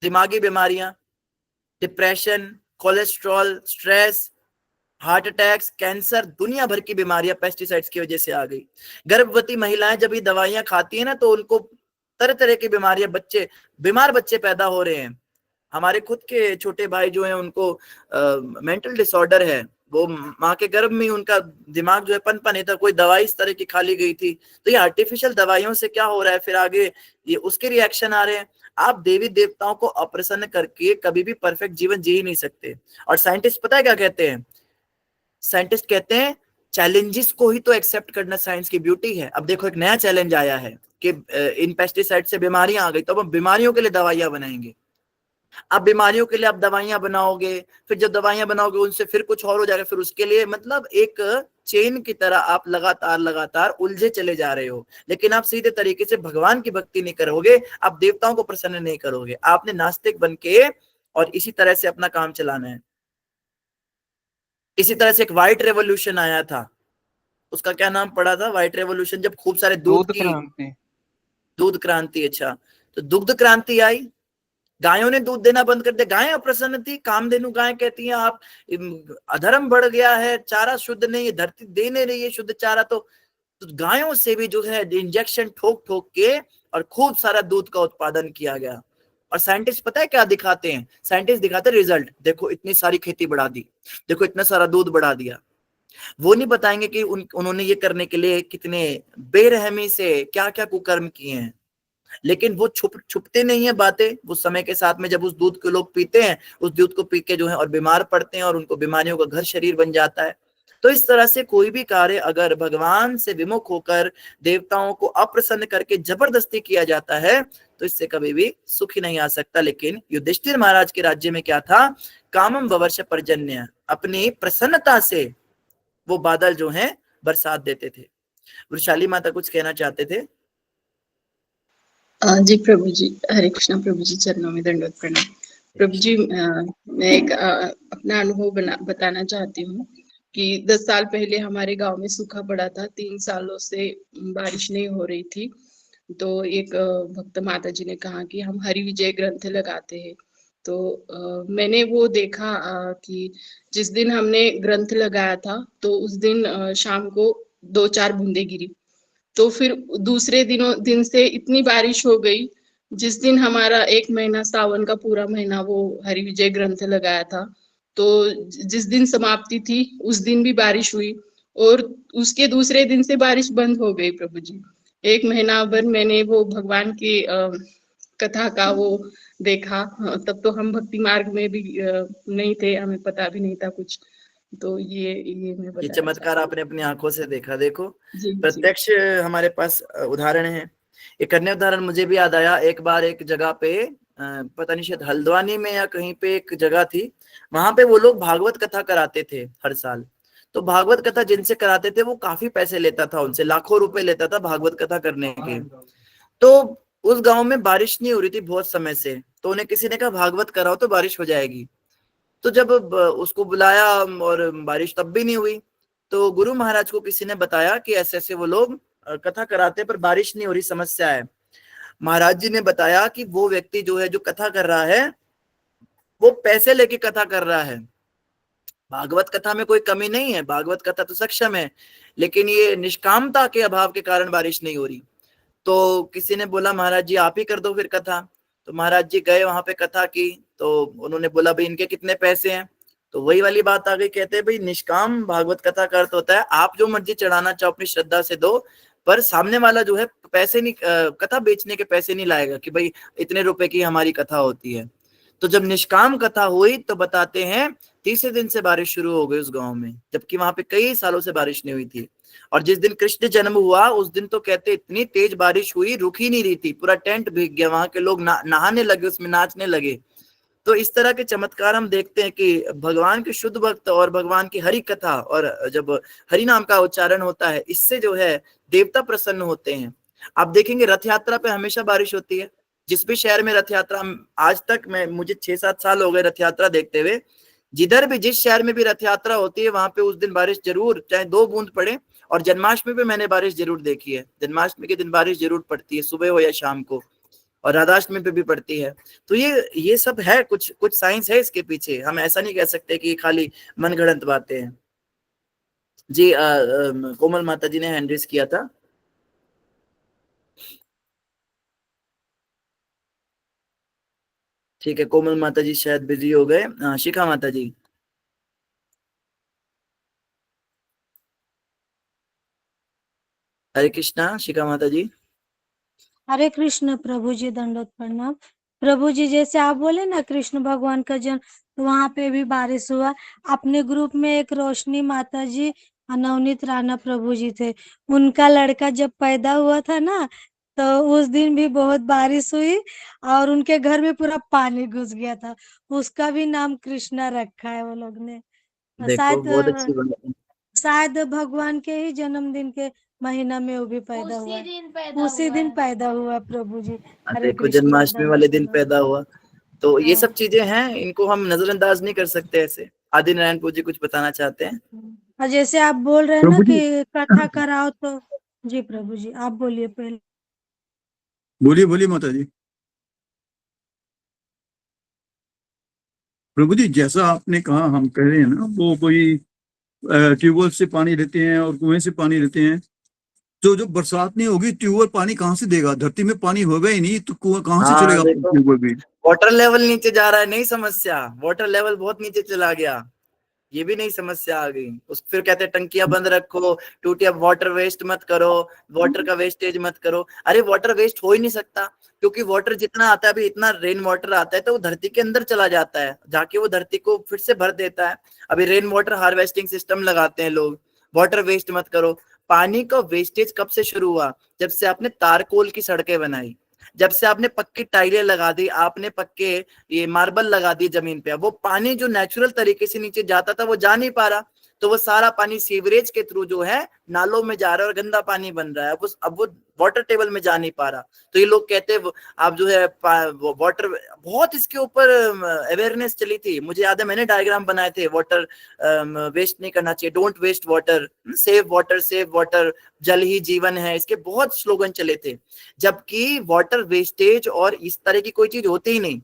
दिमागी बीमारियां, depression, cholesterol, stress, heart attacks, cancer, दुनिया भर की बीमारियां पेस्टिसाइड्स की वजह से आ गई। गर्भवती महिलाएं जब ये दवाइयां खाती है ना, तो उनको तरह तरह की बीमारियां, बीमार बच्चे पैदा हो रहे हैं। हमारे खुद के छोटे भाई जो हैं उनको मेंटल डिसऑर्डर है, वो माँ के गर्भ में उनका दिमाग जो है पनपा नहीं था, कोई दवाई इस तरह की खा ली गई थी। तो ये आर्टिफिशियल दवाइयों से क्या हो रहा है, फिर आगे ये उसके रिएक्शन आ रहे हैं। आप देवी देवताओं को अप्रसन्न करके कभी भी परफेक्ट जीवन जी ही नहीं सकते। और साइंटिस्ट पता है क्या कहते हैं? साइंटिस्ट कहते हैं चैलेंजेस को ही तो एक्सेप्ट करना साइंस की ब्यूटी है। अब देखो एक नया चैलेंज आया है कि इन पेस्टिसाइड से बीमारियां आ गई, तो अब हम बीमारियों के लिए दवाइयां बनाएंगे। अब बीमारियों के लिए आप दवाइयां बनाओगे, फिर जब दवाइयां बनाओगे उनसे फिर कुछ और हो जाएगा, फिर उसके लिए मतलब एक चेन की तरह आप लगातार लगातार उलझे चले जा रहे हो। लेकिन आप सीधे तरीके से भगवान की भक्ति नहीं करोगे, आप देवताओं को प्रसन्न नहीं करोगे। आपने नास्तिक बन के और इसी तरह से अपना काम चलाना है। इसी तरह से एक व्हाइट रेवोल्यूशन आया था, उसका क्या नाम पड़ा था, व्हाइट रेवोल्यूशन, जब खूब सारे दूध की क्रांति। दूध क्रांति, अच्छा। तो दुग्ध क्रांति आई, गायों ने दूध देना बंद कर दिया, गायें अप्रसन्न थी। कामधेनु गाय कहती हैं आप अधर्म बढ़ गया है, चारा शुद्ध नहीं, धरती दे नहीं रही है शुद्ध चारा। तो गायों से भी जो है इंजेक्शन ठोक ठोक के और खूब सारा दूध का उत्पादन किया गया। और साइंटिस्ट पता है क्या दिखाते हैं, साइंटिस्ट दिखाते हैं रिजल्ट, देखो इतनी सारी खेती बढ़ा दी, देखो इतना सारा दूध बढ़ा दिया। वो नहीं बताएंगे कि उन्होंने ये करने के लिए कितने बेरहमी से क्या क्या कुकर्म किए हैं। लेकिन वो छुपते नहीं है बातें, वो समय के साथ में जब उस दूध को लोग पीते हैं, उस दूध को पी के जो है और बीमार पड़ते हैं और उनको बीमारियों का घर शरीर बन जाता है। तो इस तरह से कोई भी कार्य अगर भगवान से विमुख होकर देवताओं को अप्रसन्न करके जबरदस्ती किया जाता है तो इससे कभी भी सुख ही नहीं आ सकता। लेकिन युधिष्ठिर महाराज के राज्य में क्या था, कामम ववर्ष पर्जन्य, अपनी प्रसन्नता से वो बादल जो हैं बरसात देते थे। वृषाली माता कुछ कहना चाहते थे। जी प्रभु जी, हरे कृष्णा प्रभु जी, चरणों में दंडवत प्रणाम। प्रभु जी, मैं एक अपना अनुभव बताना चाहती हूँ कि 10 साल पहले हमारे गांव में सूखा पड़ा था, 3 सालों से बारिश नहीं हो रही थी। तो एक भक्त माता जी ने कहा कि हम हरि विजय ग्रंथ लगाते हैं। तो मैंने वो देखा कि जिस दिन हमने ग्रंथ लगाया था तो उस दिन शाम को 2-4 बूंदे गिरी। तो फिर दूसरे दिन से इतनी बारिश हो गई। जिस दिन हमारा 1 महीना, सावन का पूरा महीना वो हरि विजय ग्रंथ लगाया था, तो जिस दिन समाप्ति थी उस दिन भी बारिश हुई और उसके दूसरे दिन से बारिश बंद हो गई। प्रभु जी, 1 महीना भर मैंने वो भगवान की कथा का वो देखा। तब तो हम भक्ति मार्ग में भी नहीं थे, हमें पता भी नहीं था कुछ। तो ये मैं ये चमत्कार आपने अपनी आंखों से देखा। देखो जी, प्रत्यक्ष हमारे पास उदाहरण है। एक अन्य उदाहरण मुझे भी याद आया। एक बार एक जगह पे पता नहीं शायद हल्द्वानी में या कहीं पे एक जगह थी, वहां पे वो लोग भागवत कथा कराते थे हर साल। तो भागवत कथा जिनसे कराते थे वो काफी पैसे लेता था, उनसे लाखों रुपए लेता था भागवत कथा करने के। तो उस गांव में बारिश नहीं हो रही थी बहुत समय से, तो उन्हें किसी ने कहा भागवत कराओ तो बारिश हो जाएगी। तो जब उसको बुलाया और बारिश तब भी नहीं हुई, तो गुरु महाराज को किसी ने बताया कि ऐसे ऐसे वो लोग कथा कराते पर बारिश नहीं हो रही, समस्या है। महाराज जी ने बताया कि वो व्यक्ति जो है, जो कथा कर रहा है, वो पैसे लेके कथा कर रहा है। भागवत कथा में कोई कमी नहीं है, भागवत कथा तो सक्षम है, लेकिन ये निष्कामता के अभाव के कारण बारिश नहीं हो रही। तो किसी ने बोला महाराज जी आप ही कर दो फिर कथा। तो महाराज जी गए वहां पे कथा की, तो उन्होंने बोला भाई इनके कितने पैसे हैं। तो वही वाली बात आ गई, कहते हैं भाई निष्काम भागवत कथा का अर्थ होता है आप जो मर्जी चढ़ाना चाहो अपनी श्रद्धा से दो, पर सामने वाला जो है पैसे नहीं, कथा बेचने के पैसे नहीं लाएगा कि भाई इतने रुपए की हमारी कथा होती है। तो जब निष्काम कथा हुई तो बताते हैं तीसरे दिन से बारिश शुरू हो गई उस गांव में, जबकि वहां पे कई सालों से बारिश नहीं हुई थी। और जिस दिन कृष्ण जन्म हुआ उस दिन तो कहते इतनी तेज बारिश हुई, रुक ही नहीं रही थी, पूरा टेंट भीग गया, वहां के लोग नहाने लगे, उसमें नाचने लगे। तो इस तरह के चमत्कार हम देखते हैं कि भगवान के शुद्ध भक्त और भगवान की हरि कथा और जब हरि नाम का उच्चारण होता है, इससे जो है देवता प्रसन्न होते हैं। आप देखेंगे रथ यात्रा पे हमेशा बारिश होती है। जिस भी शहर में रथ यात्रा, आज तक मुझे 6-7 साल हो गए रथ यात्रा देखते हुए, जिधर भी जिस शहर में भी रथ यात्रा होती है वहां पे उस दिन बारिश जरूर, चाहे 2 बूंद पड़े। और जन्माष्टमी पे मैंने बारिश जरूर देखी है, जन्माष्टमी के दिन बारिश जरूर पड़ती है, सुबह हो या शाम को, और राधाष्टमी पे भी पड़ती है। तो ये सब है, कुछ साइंस है इसके पीछे। हम ऐसा नहीं कह सकते कि खाली मनगढ़ंत बातें हैं। जी कोमल माता जी ने हैंड रेज किया था। ठीक है, कोमल माता जी शायद बिजी हो गए। शिखा माता जी। हरे कृष्णा, शिखा माता जी। हरे कृष्ण प्रभु जी, दंडवत प्रणाम। प्रभु जी, जैसे आप बोले ना कृष्ण भगवान का जन्म, तो वहां पे भी बारिश हुआ। अपने ग्रुप में एक रोशनी माता जी, नवनीत राणा प्रभु जी थे, उनका लड़का जब पैदा हुआ था ना, तो उस दिन भी बहुत बारिश हुई और उनके घर में पूरा पानी घुस गया था। उसका भी नाम कृष्णा रखा है वो लोग ने। देखो शायद बहुत अच्छी बात है। शायद भगवान के ही जन्मदिन के महीना में वो भी पैदा हुआ उसी दिन पैदा हुआ प्रभु जी। हरे देखो कृष्ण जन्माष्टमी वाले दिन दंडवत पैदा हुआ। तो ये हाँ। सब चीजें हैं, इनको हम नजरअंदाज नहीं कर सकते ऐसे। आदि नारायण पूज्य कुछ बताना चाहते हैं? और जैसे आप बोल रहे हैं ना प्रभु जी कि कथा कराओ तो जी प्रभु जी आप बोलिए पहले। बोलिए बोलिए माता जी। प्रभु जी जैसा आपने कहा, हम कह रहे हैं ना, वो कोई ट्यूबवेल से पानी लेते हैं और कुएं से पानी लेते हैं। तो जब बरसात नहीं होगी, ट्यूबवेल पानी कहाँ से देगा? धरती में पानी होगा ही नहीं तो कुआं कहाँ से हाँ चलेगा देखो, ट्यूबवेल भी? वाटर लेवल नीचे जा रहा है, नहीं समस्या। वाटर लेवल बहुत नीचे चला गया, ये भी नहीं समस्या आ गई। उस फिर कहते हैं टंकियां बंद रखो, टूटिया वाटर वेस्ट मत करो, वाटर का वेस्टेज मत करो। अरे वाटर वेस्ट हो ही नहीं सकता, क्योंकि वाटर जितना आता है, अभी इतना रेन वाटर आता है तो वो धरती के अंदर चला जाता है, जाके वो धरती को फिर से भर देता है। अभी रेन वाटर हार्वेस्टिंग सिस्टम लगाते हैं लोग। वाटर वेस्ट मत करो। पानी का वेस्टेज कब से शुरू हुआ? जब से आपने तारकोल की सड़कें बनाई, जब से आपने पक्की टाइलें लगा दी, आपने पक्के ये मार्बल लगा दिए जमीन पे। अब वो पानी जो नेचुरल तरीके से नीचे जाता था वो जा नहीं पा रहा, तो वो सारा पानी सीवरेज के थ्रू जो है नालों में जा रहा है और गंदा पानी बन रहा है। अब वो वाटर टेबल में जा नहीं पा रहा। तो ये लोग कहते हैं आप जो है वाटर, बहुत इसके ऊपर अवेयरनेस चली थी। मुझे याद है मैंने डायग्राम बनाए थे, वाटर वेस्ट नहीं करना चाहिए, don't waste water, save water, जल ही जीवन है, इसके बहुत स्लोगन चले थे। जबकि वाटर वेस्टेज और इस तरह की कोई चीज होती ही नहीं।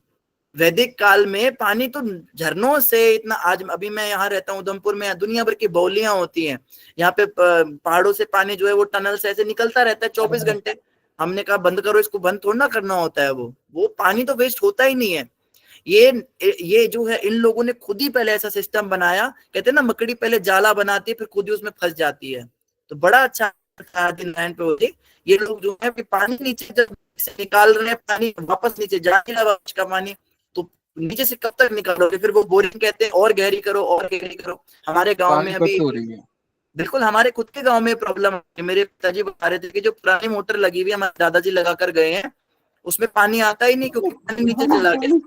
वैदिक काल में पानी तो झरनों से इतना, आज अभी मैं यहाँ रहता हूँ उधमपुर में, दुनिया भर की बाउलियां होती हैं यहाँ पे। पहाड़ों से पानी जो है वो टनल से ऐसे निकलता रहता है 24 घंटे। हमने कहा बंद करो इसको, बंद थोड़ा ना करना होता है। वो पानी तो वेस्ट होता ही नहीं है। ये जो है इन लोगों ने खुद ही पहले ऐसा सिस्टम बनाया। कहते हैं ना मकड़ी पहले जाला बनाती है फिर खुद ही उसमें फंस जाती है। तो बड़ा अच्छा नारायण पे होती। ये लोग जो है पानी नीचे जब से निकाल रहे हैं, पानी वापस नीचे जा नहीं रहा बारिश का पानी, तो नीचे से कब तक निकालोगे? फिर वो बोरिंग कहते हैं और गहरी करो और गहरी करो। हमारे गांव में अभी पानीपत हो रही है। बिल्कुल हमारे खुद के गांव में प्रॉब्लम है। मेरे पिताजी बता रहे थे कि जो पुरानी मोटर लगी हुई है, हमारे दादाजी लगा कर गए हैं, उसमें पानी आता ही नहीं क्योंकि पानी नीचे चला गया।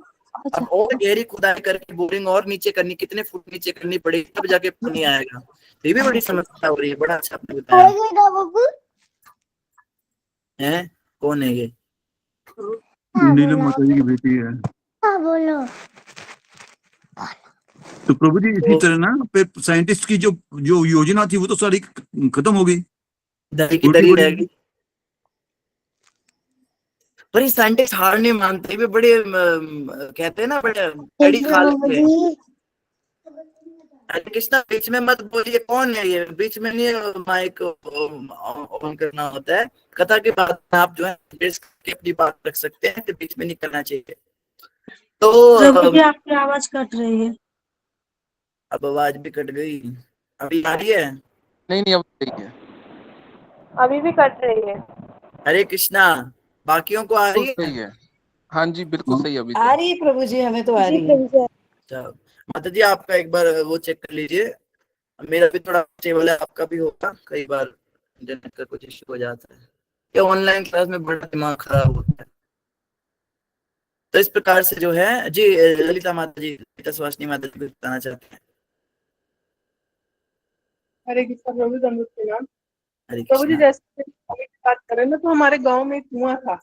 अब और गहरी खुदाई करके बोरिंग और नीचे करनी, कितने फुट नीचे करनी पड़ेगी तब जाके पानी आएगा। तो ये भी बड़ी समस्या हो रही है। बड़ा अच्छा आपने बताया है। कौन है ये? नीलम माता जी की बेटी है। बोलो। तो प्रभु जी इसी तरह ना फिर साइंटिस्ट की जो जो योजना थी वो तो सारी खत्म हो गई, दही की उल्टी दरी पड़ी। रह गई। पर ये साइंटिस्ट हार नहीं मानते, ये बड़े कहते हैं ना, बड़े कड़ी खाल पे। अरे कृष्णा बीच में मत बोलिए, कौन है ये? बीच में नहीं माइक ऑन करना होता है। कथा के बाद आप जो है अपनी बात रख सकते हैं, तो बीच में नहीं करना चाहिए। तो प्रभु जी आपकी आवाज कट रही है। अब आवाज भी कट गई। अभी आ रही है? नहीं अब सही है। अभी भी कट रही है। हरे कृष्णा, बाकियों को आ रही बिल्कुल है? सही है। हाँ जी बिल्कुल सही अभी आ तो। रही है प्रभु जी, हमें तो आ जी रही है। प्रभु जी। अच्छा माता जी आपका एक बार वो चेक कर लीजिए। मेरा भी थोड़ा स्टेबल है, आपका भी होगा। कई बार इंटरनेट का कुछ इश्यू हो जाता है, ये ऑनलाइन क्लास में बड़ा दिमाग खराब होता है। तो इस प्रकार से जो है जी, ललिता माता जी, ललिता सुहासिनी माता जी बताना चाहते हैं। हरे कृष्ण प्रभु दंडवत प्रणाम। हरे प्रभु जी कृष्णा। जैसे पानी की बात करें ना, तो हमारे गांव में एक कुआं था,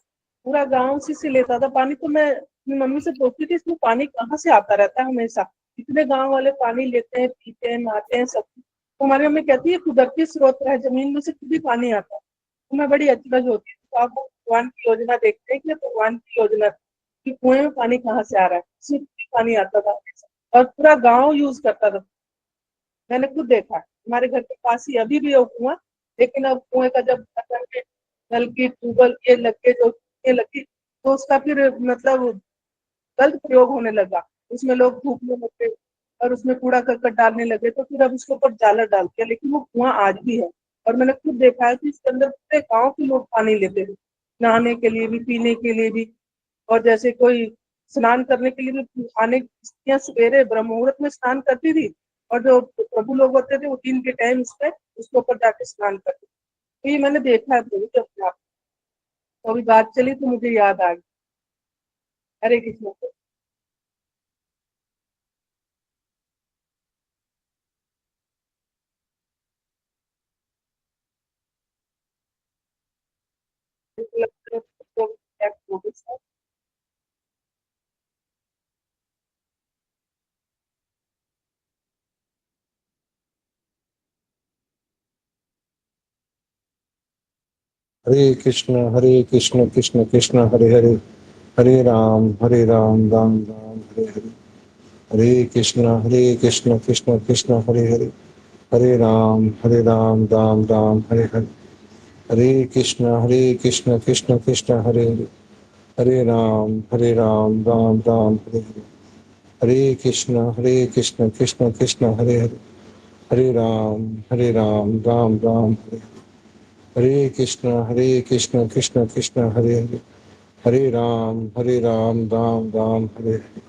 पूरा गांव उसी से लेता था पानी। तो मैं अपनी मम्मी से पूछती थी इसमें पानी कहाँ से आता रहता है हमेशा, इतने गांव वाले पानी लेते हैं, पीते हैं, नहाते हैं सब। तो हमारी मम्मी कहती है कुदरती स्रोत है, जमीन में से खुद ही पानी आता है। तो मैं बड़ी अचरज होती है। तो आप भगवान की योजना देखते हैं कि भगवान की योजना कि कुएं में पानी कहाँ से आ रहा है, सिर्फ पानी आता था हमेशा और पूरा गाँव यूज करता था। मैंने खुद देखा है, हमारे घर के पास ही अभी भी है वो कुआं। लेकिन अब कुएं का जब नल की ट्यूबवेल ये लग के जो ये लगी, तो उसका फिर मतलब गलत प्रयोग होने लगा। उसमें लोग थूकने लगे और उसमें कूड़ा करकट डालने लगे, तो फिर अब उसके ऊपर जाला डाल दिया। लेकिन वो कुआं आज भी है और मैंने खुद देखा है कि इसके अंदर पूरे गाँव के लोग पानी लेते थे, नहाने के लिए भी, पीने के लिए भी। और जैसे कोई स्नान करने के लिए भी, आने स्त्रियां सवेरे ब्रह्म मुहूर्त में स्नान करती थी और जो प्रभु लोग होते थे वो दिन के टाइम उसके ऊपर जाके स्नान करते थे। तो ये मैंने देखा है प्रभु जी अपने आप। तो अभी बात चली तो मुझे याद आ गई। हरे कृष्ण। हरे कृष्ण कृष्ण कृष्ण हरे हरे, हरे राम राम राम हरे हरे, हरे कृष्ण कृष्ण कृष्ण हरे हरे, हरे राम राम राम हरे हरे, हरे कृष्ण कृष्ण कृष्ण हरे हरे, हरे राम राम राम हरे हरे, हरे कृष्ण कृष्ण कृष्ण हरे हरे, हरे राम राम राम हरे हरे, हरे कृष्ण कृष्ण कृष्ण हरे हरे, हरे राम राम राम हरे हरे,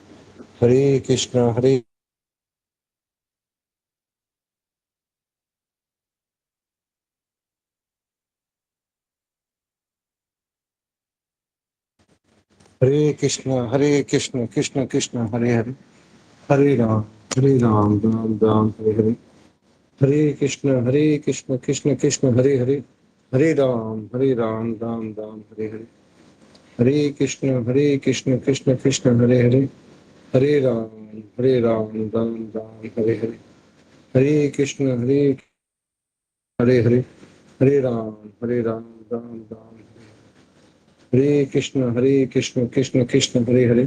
हरे कृष्ण हरे कृष्ण कृष्ण कृष्ण हरे हरे, हरे राम राम राम हरे हरे, हरे कृष्ण कृष्ण कृष्ण हरे हरे, हरे राम राम राम हरे हरे, हरे कृष्ण कृष्ण कृष्ण हरे हरे, हरे राम राम राम हरे हरे, हरे कृष्ण हरे हरे, हरे राम राम राम, हरे कृष्ण कृष्ण कृष्ण हरे हरे,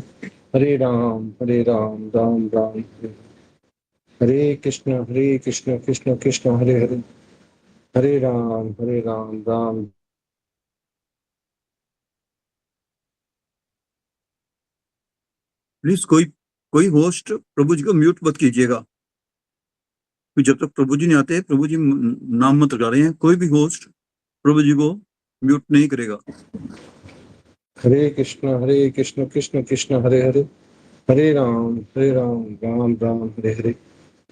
हरे राम राम राम हरे, हरे कृष्ण कृष्ण कृष्ण हरे हरे, हरे राम राम। प्लीज कोई होस्ट प्रभु जी को म्यूट मत कीजिएगा, जब तक प्रभु जी नहीं आते प्रभु जी नाम मत लगा रहे हैं, कोई भी होस्ट प्रभु जी को म्यूट नहीं करेगा। हरे कृष्ण कृष्ण कृष्ण हरे हरे, हरे राम राम राम हरे हरे,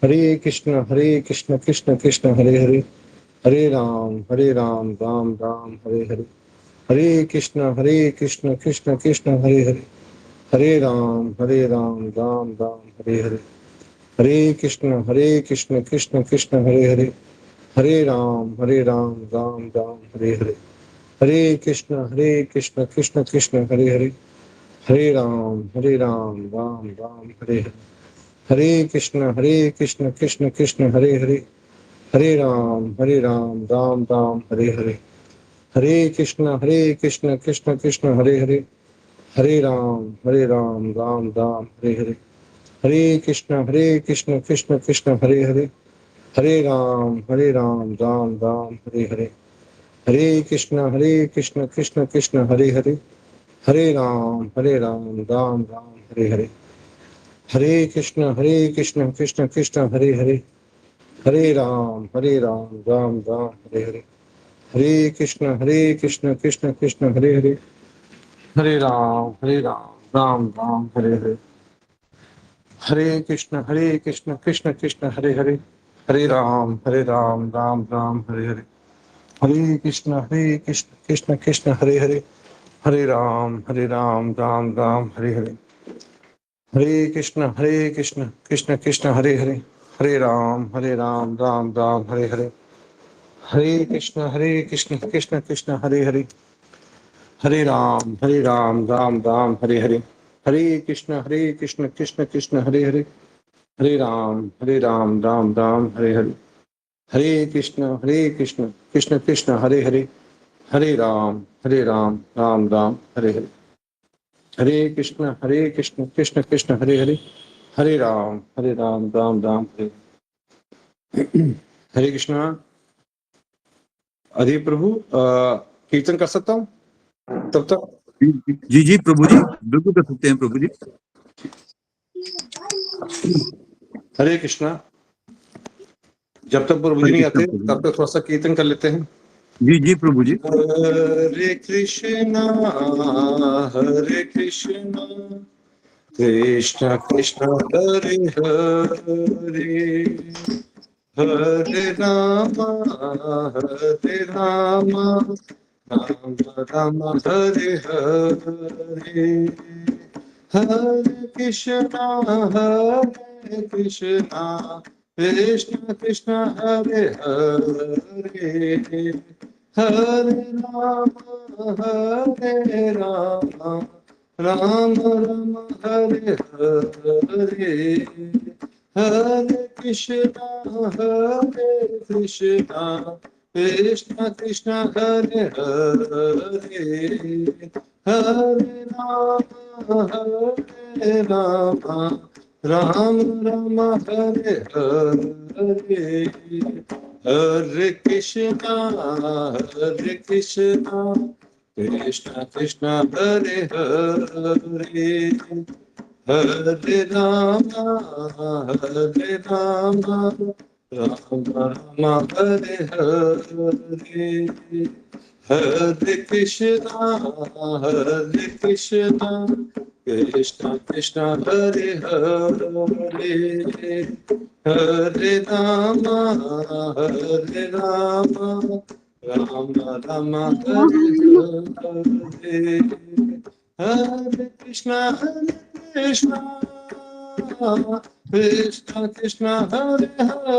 हरे कृष्ण कृष्ण कृष्ण हरे हरे, हरे राम राम राम हरे हरे, हरे कृष्ण कृष्ण कृष्ण हरे हरे, हरे राम राम राम हरे हरे, हरे कृष्ण कृष्ण कृष्ण हरे हरे, हरे राम राम राम हरे हरे, हरे कृष्ण कृष्ण कृष्ण हरे हरे, हरे राम राम राम हरे हरे, हरे कृष्ण कृष्ण कृष्ण हरे हरे, हरे राम राम राम हरे हरे, हरे कृष्ण कृष्ण कृष्ण हरे हरे, हरे राम राम राम हरे हरे, हरे कृष्ण कृष्ण कृष्ण हरे हरे, हरे राम राम राम हरे हरे, हरे कृष्ण कृष्ण कृष्ण हरे हरे, हरे राम राम राम हरे हरे, हरे कृष्ण कृष्ण कृष्ण हरे हरे, हरे राम राम राम हरे हरे, हरे कृष्ण कृष्ण कृष्ण हरे हरे, हरे राम राम राम हरे हरे, हरे कृष्ण कृष्ण कृष्ण हरे हरे, हरे राम राम राम हरे हरे, हरे कृष्ण कृष्ण कृष्ण हरे हरे, हरे राम राम राम हरे हरे, हरे कृष्ण कृष्ण कृष्ण हरे हरे, हरे राम राम राम हरे हरे, हरे कृष्ण कृष्ण कृष्ण हरे हरे, हरे राम राम राम हरे हरे, हरे कृष्ण कृष्ण कृष्ण हरे हरे, हरे राम राम राम हरे हरे, हरे कृष्ण कृष्ण कृष्ण हरे हरे, हरे राम राम राम हरे हरे, हरे कृष्ण कृष्ण कृष्ण हरे हरे, हरे राम राम राम हरे, हरे कृष्णा। अरे प्रभु कीर्तन कर सकता हूँ तब तक? जी प्रभु जी, बिल्कुल कर सकते हैं प्रभु जी। हरे कृष्णा। जब तक प्रभु जी नहीं आते तब तक थोड़ा सा कीर्तन कर लेते हैं। जी प्रभु जी। हरे कृष्णा कृष्ण कृष्ण हरे हरे, हरे राम राम राम हरे हरे, हरे कृष्णा कृष्ण कृष्ण हरे हरे, हरे राम राम राम हरे हरे, हरे कृष्णा कृष्ण कृष्ण हरे हरे, हरे राम राम राम हरे हरे, हरे कृष्णा कृष्ण कृष्ण हरे हरे, हरे राम राम राम हरे हरे, हरे कृष्णा कृष्ण कृष्ण हरे हरे, हरे राम राम राम हरे हरे, हरे कृष्णा कृष्ण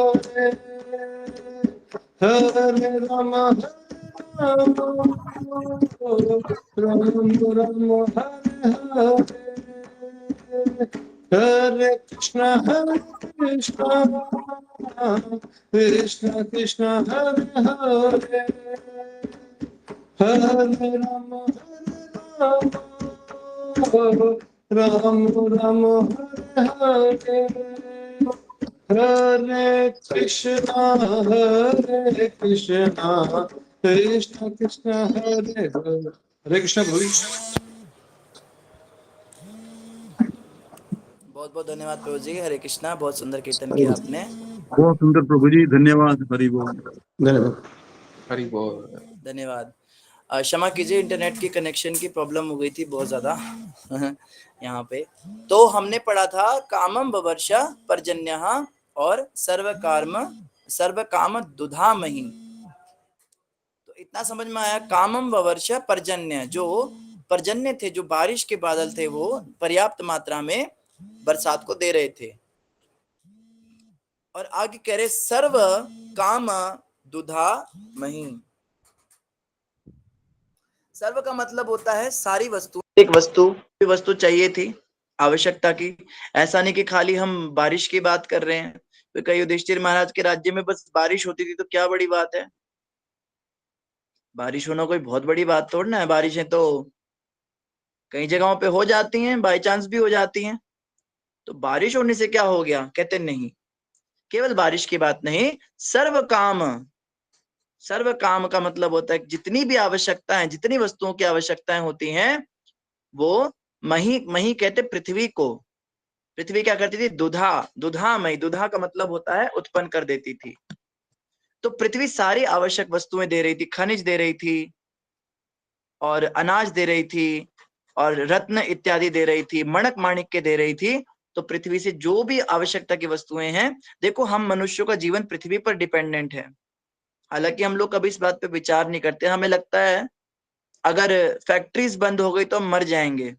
कृष्ण हरे हरे, हरे राम राम राम हरे हरे, हरे कृष्ण कृष्ण कृष्ण हरे हरे, हरे राम राम राम हरे हरे, हरे कृष्णा कृष्ण कृष्ण हरे हरे, हरे कृष्ण प्रभु। बहुत बहुत धन्यवाद प्रभु जी। हरे कृष्णा, बहुत सुंदर कीर्तन किया आपने। बहुत सुंदर प्रभु जी, धन्यवाद। हरि बोल। धन्यवाद। हरि बोल। धन्यवाद। क्षमा कीजिए, इंटरनेट की कनेक्शन की प्रॉब्लम हो गई थी बहुत ज्यादा यहाँ पे। तो हमने पढ़ा था कामम ववर्ष पर्जन्यः और सर्व काम दुधामहि। तो इतना समझ में आया, कामम ववर्ष पर्जन्य, जो पर्जन्य थे, जो बारिश के बादल थे, वो पर्याप्त मात्रा में बरसात को दे रहे थे। और आगे कह रहे सर्व काम दुधा मही। सर्व का मतलब होता है सारी वस्तु। एक वस्तु चाहिए थी आवश्यकता की। ऐसा नहीं कि खाली हम बारिश की बात कर रहे हैं। तो कई युधिष्ठिर महाराज के राज्य में बस बारिश होती थी तो क्या बड़ी बात है। बारिश होना कोई बहुत बड़ी बात थोड़ी ना है। बारिशें तो कई जगहों पे हो जाती हैं, बाई चांस भी हो जाती हैं। तो बारिश होने से क्या हो गया, कहते नहीं। केवल बारिश की बात नहीं, सर्व काम का मतलब होता है जितनी भी आवश्यकताएं, जितनी वस्तुओं की आवश्यकताएं होती हैं, वो मही कहते पृथ्वी को। पृथ्वी क्या करती थी, दुधामयी। दुधा का मतलब होता है उत्पन्न कर देती थी। तो पृथ्वी सारी आवश्यक वस्तुएं दे रही थी, खनिज दे रही थी और अनाज दे रही थी और रत्न इत्यादि दे रही थी, मणक माणिक्य दे रही थी। तो पृथ्वी से जो भी आवश्यकता की वस्तुएं हैं, देखो हम मनुष्यों का जीवन पृथ्वी पर डिपेंडेंट है। हालांकि हम लोग कभी इस बात पे विचार नहीं करते। हमें लगता है अगर फैक्ट्रीज बंद हो गई तो हम मर जाएंगे।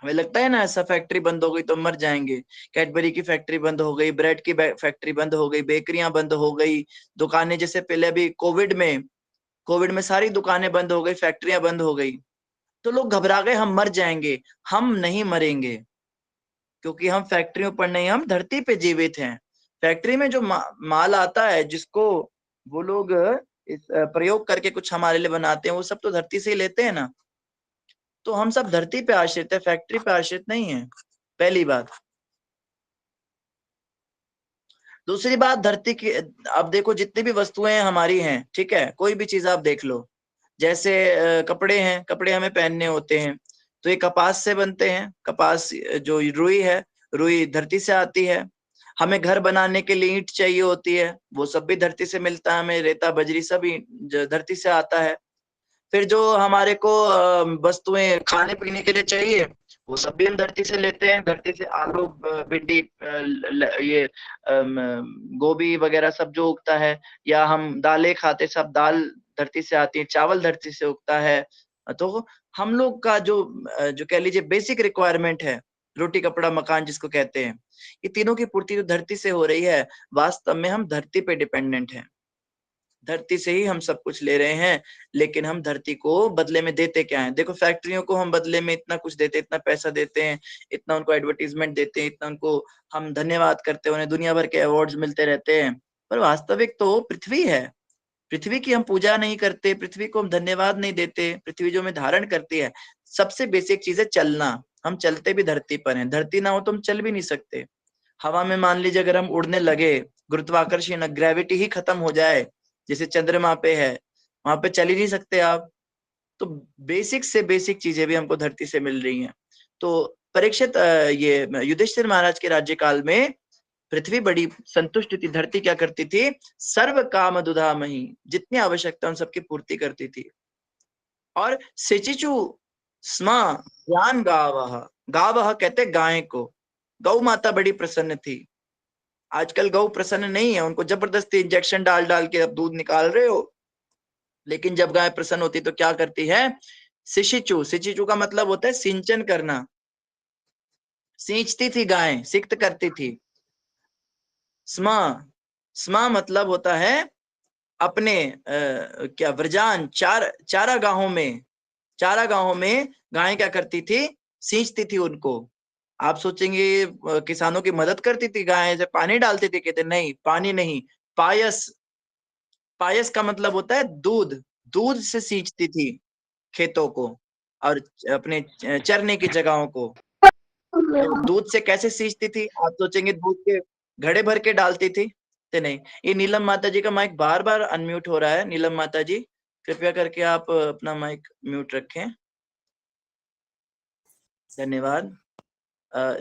हमें लगता है ना, ऐसा फैक्ट्री बंद हो गई तो मर जाएंगे। कैडबरी की फैक्ट्री बंद हो गई, ब्रेड की फैक्ट्री बंद हो गई, बेकरियां बंद हो गई, दुकानें जैसे पहले अभी कोविड में सारी दुकानें बंद हो गई, फैक्ट्रियां बंद हो गई। तो लोग घबरा गए, हम मर जाएंगे। हम नहीं मरेंगे, क्योंकि हम फैक्ट्रियों पर नहीं, हम धरती पे जीवित हैं। फैक्ट्री में जो माल आता है, जिसको वो लोग इस प्रयोग करके कुछ हमारे लिए बनाते हैं, वो सब तो धरती से ही लेते हैं ना। तो हम सब धरती पे आश्रित है, फैक्ट्री पे आश्रित नहीं है, पहली बात। दूसरी बात, धरती की, अब देखो जितनी भी वस्तुएं हमारी हैं, ठीक है, कोई भी चीज आप देख लो। जैसे कपड़े हैं, कपड़े हमें पहनने होते हैं तो ये कपास से बनते हैं। कपास जो रुई है, रुई धरती से आती है। हमें घर बनाने के लिए ईंट चाहिए होती है, वो सब भी धरती से मिलता है हमें। रेता बजरी सब धरती से आता है। फिर जो हमारे को वस्तुएं खाने पीने के लिए चाहिए, वो सब भी हम धरती से लेते हैं। धरती से आलू, भिंडी, ये गोभी वगैरह सब जो उगता है, या हम दालें खाते, सब दाल धरती से आती है, चावल धरती से उगता है। तो हम लोग का जो जो कह लीजिए बेसिक रिक्वायरमेंट है, रोटी कपड़ा मकान जिसको कहते हैं, ये तीनों की पूर्ति जो धरती से हो रही है, वास्तव में हम धरती पे डिपेंडेंट हैं। धरती से ही हम सब कुछ ले रहे हैं, लेकिन हम धरती को बदले में देते क्या है? देखो फैक्ट्रियों को हम बदले में इतना कुछ देते, इतना पैसा देते हैं, इतना उनको एडवर्टीजमेंट देते हैं, इतना उनको हम धन्यवाद करते हैं, उन्हें दुनिया भर के अवार्ड्स मिलते रहते हैं, पर वास्तविक तो पृथ्वी है। पृथ्वी की हम पूजा नहीं करते, पृथ्वी को हम धन्यवाद नहीं देते, पृथ्वी जो हमें धारण करती है। सबसे बेसिक चीज है चलना, हम चलते भी धरती पर हैं, धरती ना हो तो हम चल भी नहीं सकते। हवा में मान लीजिए अगर हम उड़ने लगे, गुरुत्वाकर्षण ग्रेविटी ही खत्म हो जाए, जैसे चंद्रमा पे है, वहां पे चल ही नहीं सकते आप। तो बेसिक से बेसिक चीजें भी हमको धरती से मिल रही हैं। तो परीक्षित ये युधिष्ठिर महाराज के राज्यकाल में पृथ्वी बड़ी संतुष्ट थी, धरती क्या करती थी? सर्व काम दुधामही, जितनी आवश्यकता उन सबकी पूर्ति करती थी। और सिचिचु स्म ज्ञान गावह, गावह कहते गाय को, गौ माता बड़ी प्रसन्न थी। आजकल गौ प्रसन्न नहीं है, उनको जबरदस्ती इंजेक्शन डाल डाल के अब दूध निकाल रहे हो। लेकिन जब गाय प्रसन्न होती तो क्या करती है? सिचिचु, सिचिचु का मतलब होता है सिंचन करना, सींचती थी गाय, सिक्त करती थी। स्मा, स्मा मतलब होता है अपने क्या व्रजान चारागाहों में, चारागाहों में गाय क्या करती थी? सींचती थी उनको। आप सोचेंगे किसानों की मदद करती थी गाय, जब पानी डालती थी, कहते नहीं पानी नहीं, पायस, पायस का मतलब होता है दूध, दूध से सींचती थी खेतों को और अपने चरने की जगहों को। तो दूध से कैसे सींचती थी? आप सोचेंगे दूध के घड़े भर के डालती थी, तो नहीं। ये नीलम माता जी का माइक बार बार अनम्यूट हो रहा है। नीलम माता जी कृपया करके आप अपना माइक म्यूट रखें, धन्यवाद।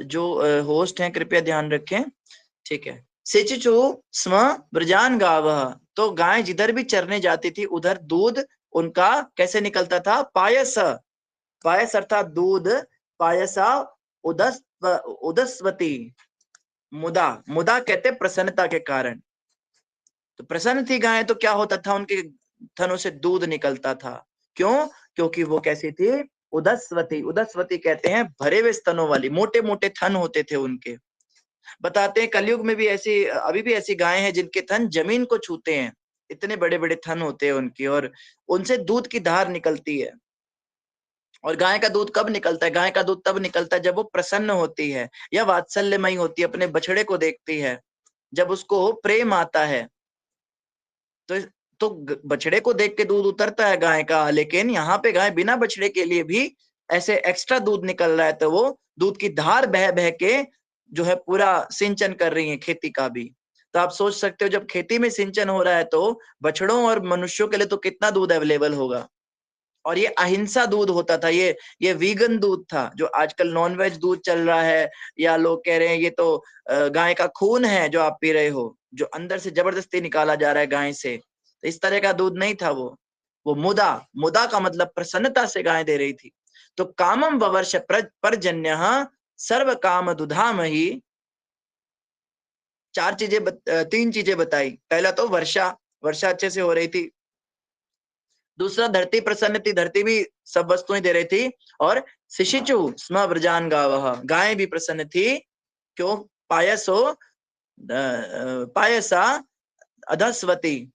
जो होस्ट हैं कृपया ध्यान रखें, ठीक है। सिचिचु स्म ब्रजान गावह, तो गाय जिधर भी चरने जाती थी उधर दूध उनका कैसे निकलता था? पायस, पायस अर्थात दूध, पायसा उदस्वती, मुदा, मुदा कहते प्रसन्नता के कारण। तो प्रसन्न थी गाय तो क्या होता था? उनके थनों से दूध निकलता था। क्यों? क्योंकि वो कैसी थी? उदस्वती, उदस्वती कहते हैं भरे हुए स्तनों वाली, मोटे मोटे थन होते थे उनके। बताते हैं कलयुग में भी ऐसी, अभी भी ऐसी गायें हैं जिनके थन जमीन को छूते हैं, इतने बड़े बड़े थन होते हैं उनकी, और उनसे दूध की धार निकलती है। और गाय का दूध कब निकलता है? गाय का दूध तब निकलता है जब वो प्रसन्न होती है या वात्सल्यमयी होती है, अपने बछड़े को देखती है, जब उसको प्रेम आता है तो बछड़े को देख के दूध उतरता है गाय का। लेकिन यहाँ पे गाय बिना बछड़े के लिए भी ऐसे एक्स्ट्रा दूध निकल रहा है, तो वो दूध की धार बह बह के जो है पूरा सिंचन कर रही है खेती का भी। तो आप सोच सकते हो जब खेती में सिंचन हो रहा है तो बछड़ों और मनुष्यों के लिए तो कितना दूध अवेलेबल होगा। और ये अहिंसा दूध होता था, ये वीगन दूध था। जो आजकल नॉनवेज दूध चल रहा है, या लोग कह रहे हैं ये तो गाय का खून है जो आप पी रहे हो, जो अंदर से जबरदस्ती निकाला जा रहा है गाय से, तो इस तरह का दूध नहीं था वो मुदा, मुदा का मतलब प्रसन्नता से गाय दे रही थी। तो कामम ववर्ष पर्जन्य सर्व काम दुधामही, तीन चीजें बताई। पहला तो वर्षा, वर्षा अच्छे से हो रही थी। दूसरा धरती प्रसन्न थी, धरती भी सब वस्तुएं दे रही थी। और शिशिचु स्म व्रजान गावह, गाय भी प्रसन्न थी। क्यों? पायसो पायसा अधस्वती,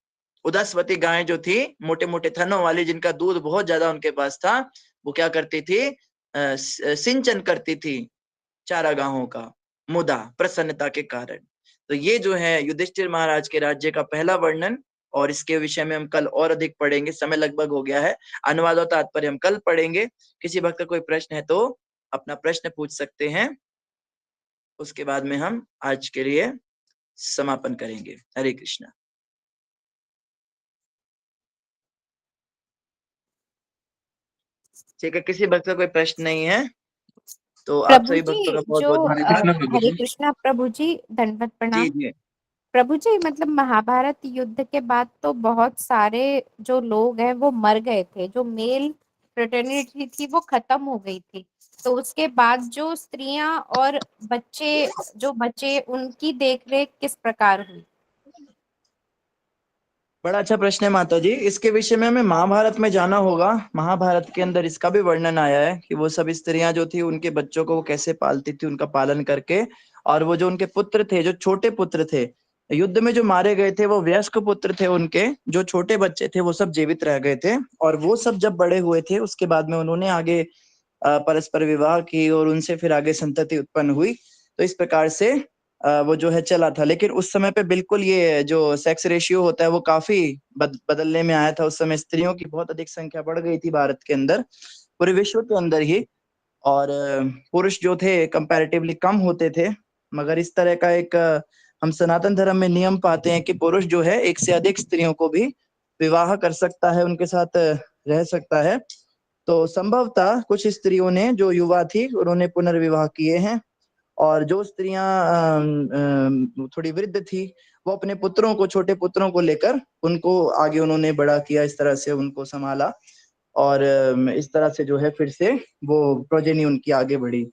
उदस्वती गाय जो थी मोटे मोटे थनों वाली, जिनका दूध बहुत ज्यादा उनके पास था, वो क्या करती थी? सिंचन करती थी चारागाहों का, मुदा प्रसन्नता के कारण। तो ये जो है युधिष्ठिर महाराज के राज्य का पहला वर्णन, और इसके विषय में हम कल और अधिक पढ़ेंगे, समय लगभग हो गया है। अनुवाद और तात्पर्य हम कल पढ़ेंगे। किसी भक्त का कोई प्रश्न है तो अपना प्रश्न पूछ सकते हैं, उसके बाद में हम आज के लिए समापन करेंगे। हरे कृष्णा। ठीक है, किसी भक्त का कोई प्रश्न नहीं है तो आप प्रभु सभी जी, भक्तों का बहुत जो बहुत धन्यवाद। हरे कृष्णा प्रभु जी, दंडवत जी प्रणाम। जी प्रभु जी, मतलब महाभारत युद्ध के बाद तो बहुत सारे जो लोग हैं वो मर गए थे, जो मेल फ्रेटर्निटी थी वो खत्म हो गई थी। तो उसके बाद जो स्त्रियां और बच्चे जो बचे, उनकी देखरेख किस प्रकार हुई? बड़ा अच्छा प्रश्न है माता जी। इसके विषय में हमें महाभारत में जाना होगा। महाभारत के अंदर इसका भी वर्णन आया है कि वो सब स्त्रियां जो थी उनके बच्चों को वो कैसे पालती थी, उनका पालन करके। और वो जो उनके पुत्र थे, जो छोटे पुत्र थे, युद्ध में जो मारे गए थे, वो वयस्क पुत्र थे उनके। जो छोटे बच्चे थे वो सब जीवित रह गए थे। और वो सब जब बड़े हुए थे उसके बाद में उन्होंने आगे परस्पर विवाह की और उनसे फिर आगे संतति उत्पन्न हुई। तो इस प्रकार से वो जो है चला था। लेकिन उस समय पे बिल्कुल ये जो सेक्स रेशियो होता है वो काफी बदलने में आया था। उस समय स्त्रियों की बहुत अधिक संख्या बढ़ गई थी भारत के अंदर, पूरे विश्व के अंदर ही। और पुरुष जो थे कंपैरेटिवली कम होते थे। मगर इस तरह का एक हम सनातन धर्म में नियम पाते हैं कि पुरुष जो है एक से अधिक स्त्रियों को भी विवाह कर सकता है, उनके साथ रह सकता है। तो संभवतः कुछ स्त्रियों ने, जो युवा थी, उन्होंने पुनर्विवाह किए हैं। और जो स्त्रियां थोड़ी वृद्ध थी, वो अपने पुत्रों को, छोटे पुत्रों को लेकर उनको आगे उन्होंने बड़ा किया, इस तरह से उनको संभाला। और इस तरह से जो है फिर से वो प्रोजेनी उनकी आगे बढ़ी।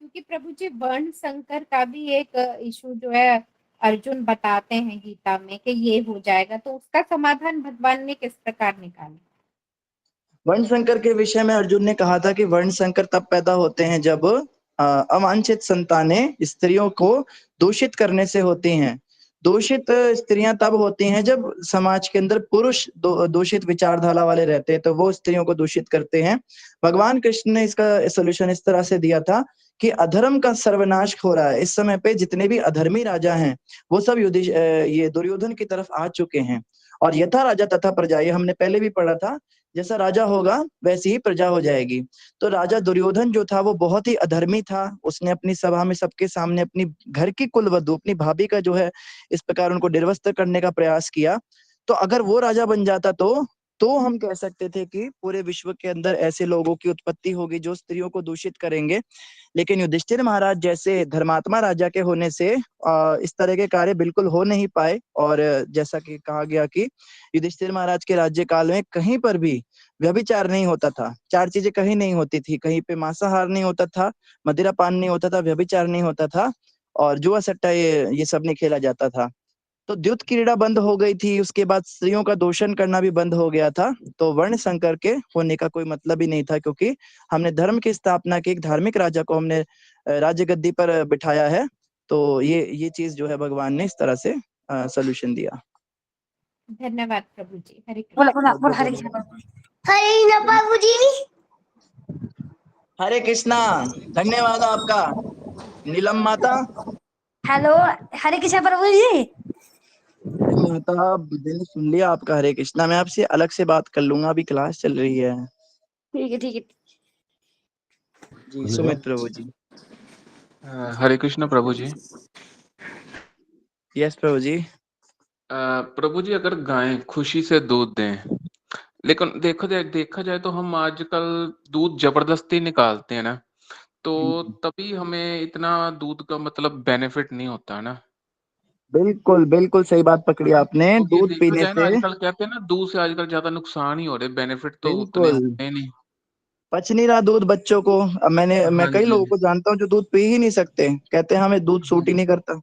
क्योंकि प्रभु जी वर्ण संकर का भी एक इशू जो है अर्जुन बताते हैं गीता में कि ये हो जाएगा, तो उसका समाधान भगवान ने किस प्रकार निकाला? वर्ण संकर के विषय में अर्जुन ने कहा था कि वर्ण संकर तब पैदा होते हैं जब अवांछित संतानें स्त्रियों को दूषित करने से होती हैं। दूषित स्त्रियां तब होती हैं जब समाज के अंदर पुरुष दूषित विचारधारा वाले रहते हैं, तो वो स्त्रियों को दूषित करते हैं। भगवान कृष्ण ने इसका सोल्यूशन इस तरह से दिया था कि अधर्म का सर्वनाश हो रहा है। इस समय पे जितने भी अधर्मी राजा हैं वो सब ये दुर्योधन की तरफ आ चुके हैं। और यथा राजा तथा प्रजा, ये हमने पहले भी पढ़ा था, जैसा राजा होगा वैसी ही प्रजा हो जाएगी। तो राजा दुर्योधन जो था वो बहुत ही अधर्मी था। उसने अपनी सभा में सबके सामने अपनी घर की कुलवधू, अपनी भाभी का जो है इस प्रकार उनको निर्वस्त्र करने का प्रयास किया। तो अगर वो राजा बन जाता तो हम कह सकते थे कि पूरे विश्व के अंदर ऐसे लोगों की उत्पत्ति होगी जो स्त्रियों को दूषित करेंगे। लेकिन युधिष्ठिर महाराज जैसे धर्मात्मा राजा के होने से इस तरह के कार्य बिल्कुल हो नहीं पाए। और जैसा कि कहा गया कि युधिष्ठिर महाराज के राज्य काल में कहीं पर भी व्यभिचार नहीं होता था। चार चीजें कहीं नहीं होती थी, कहीं पे मांसाहार नहीं होता था, मदिरा पान नहीं होता था, व्यभिचार नहीं होता था, और जुआ सट्टा ये सब नहीं खेला जाता था। तो द्युत क्रीड़ा बंद हो गई थी। उसके बाद स्त्रियों का दोषण करना भी बंद हो गया था। तो वर्ण संकर के होने का कोई मतलब ही नहीं था, क्योंकि हमने धर्म की स्थापना की, एक धार्मिक राजा को हमने राज्य गद्दी पर बिठाया है। तो ये चीज जो है भगवान ने इस तरह से सोल्यूशन दिया। धन्यवाद प्रभु जी। हरे बोला कृष्ण। बोला बोला हरे कृष्ण प्रभु जी। हरे कृष्णा। धन्यवाद आपका नीलम माता। हेलो हरे कृष्ण प्रभु जी। माता मैंने सुन लिया आपका हरे कृष्णा। मैं आपसे अलग से बात कर लूंगा, अभी क्लास चल रही है। ठीक है ठीक है। जी सुमित प्रभु जी। हरे कृष्ण प्रभु जी। यस प्रभु जी। प्रभु जी, अगर गायें खुशी से दूध दें, लेकिन देखा जाए तो हम आजकल दूध जबरदस्ती निकालते हैं ना, तो तभी हमें इतना दूध का मतलब बेनिफिट नहीं होता है ना। बिल्कुल बिल्कुल सही बात पकड़ी आपने। क्योंकि दूध देखा पीने जाए ना, से आजकल कहते हैं ना, दूध से आजकल ज्यादा नुकसान ही हो रहे, बेनिफिट तो उतने बिल्कुल होते नहीं। पच नहीं रहा दूध बच्चों को। अब मैं हाँ कई जी, लोगों को जानता हूँ जो दूध पी ही नहीं सकते, कहते हैं हमें दूध सूट ही नहीं करता,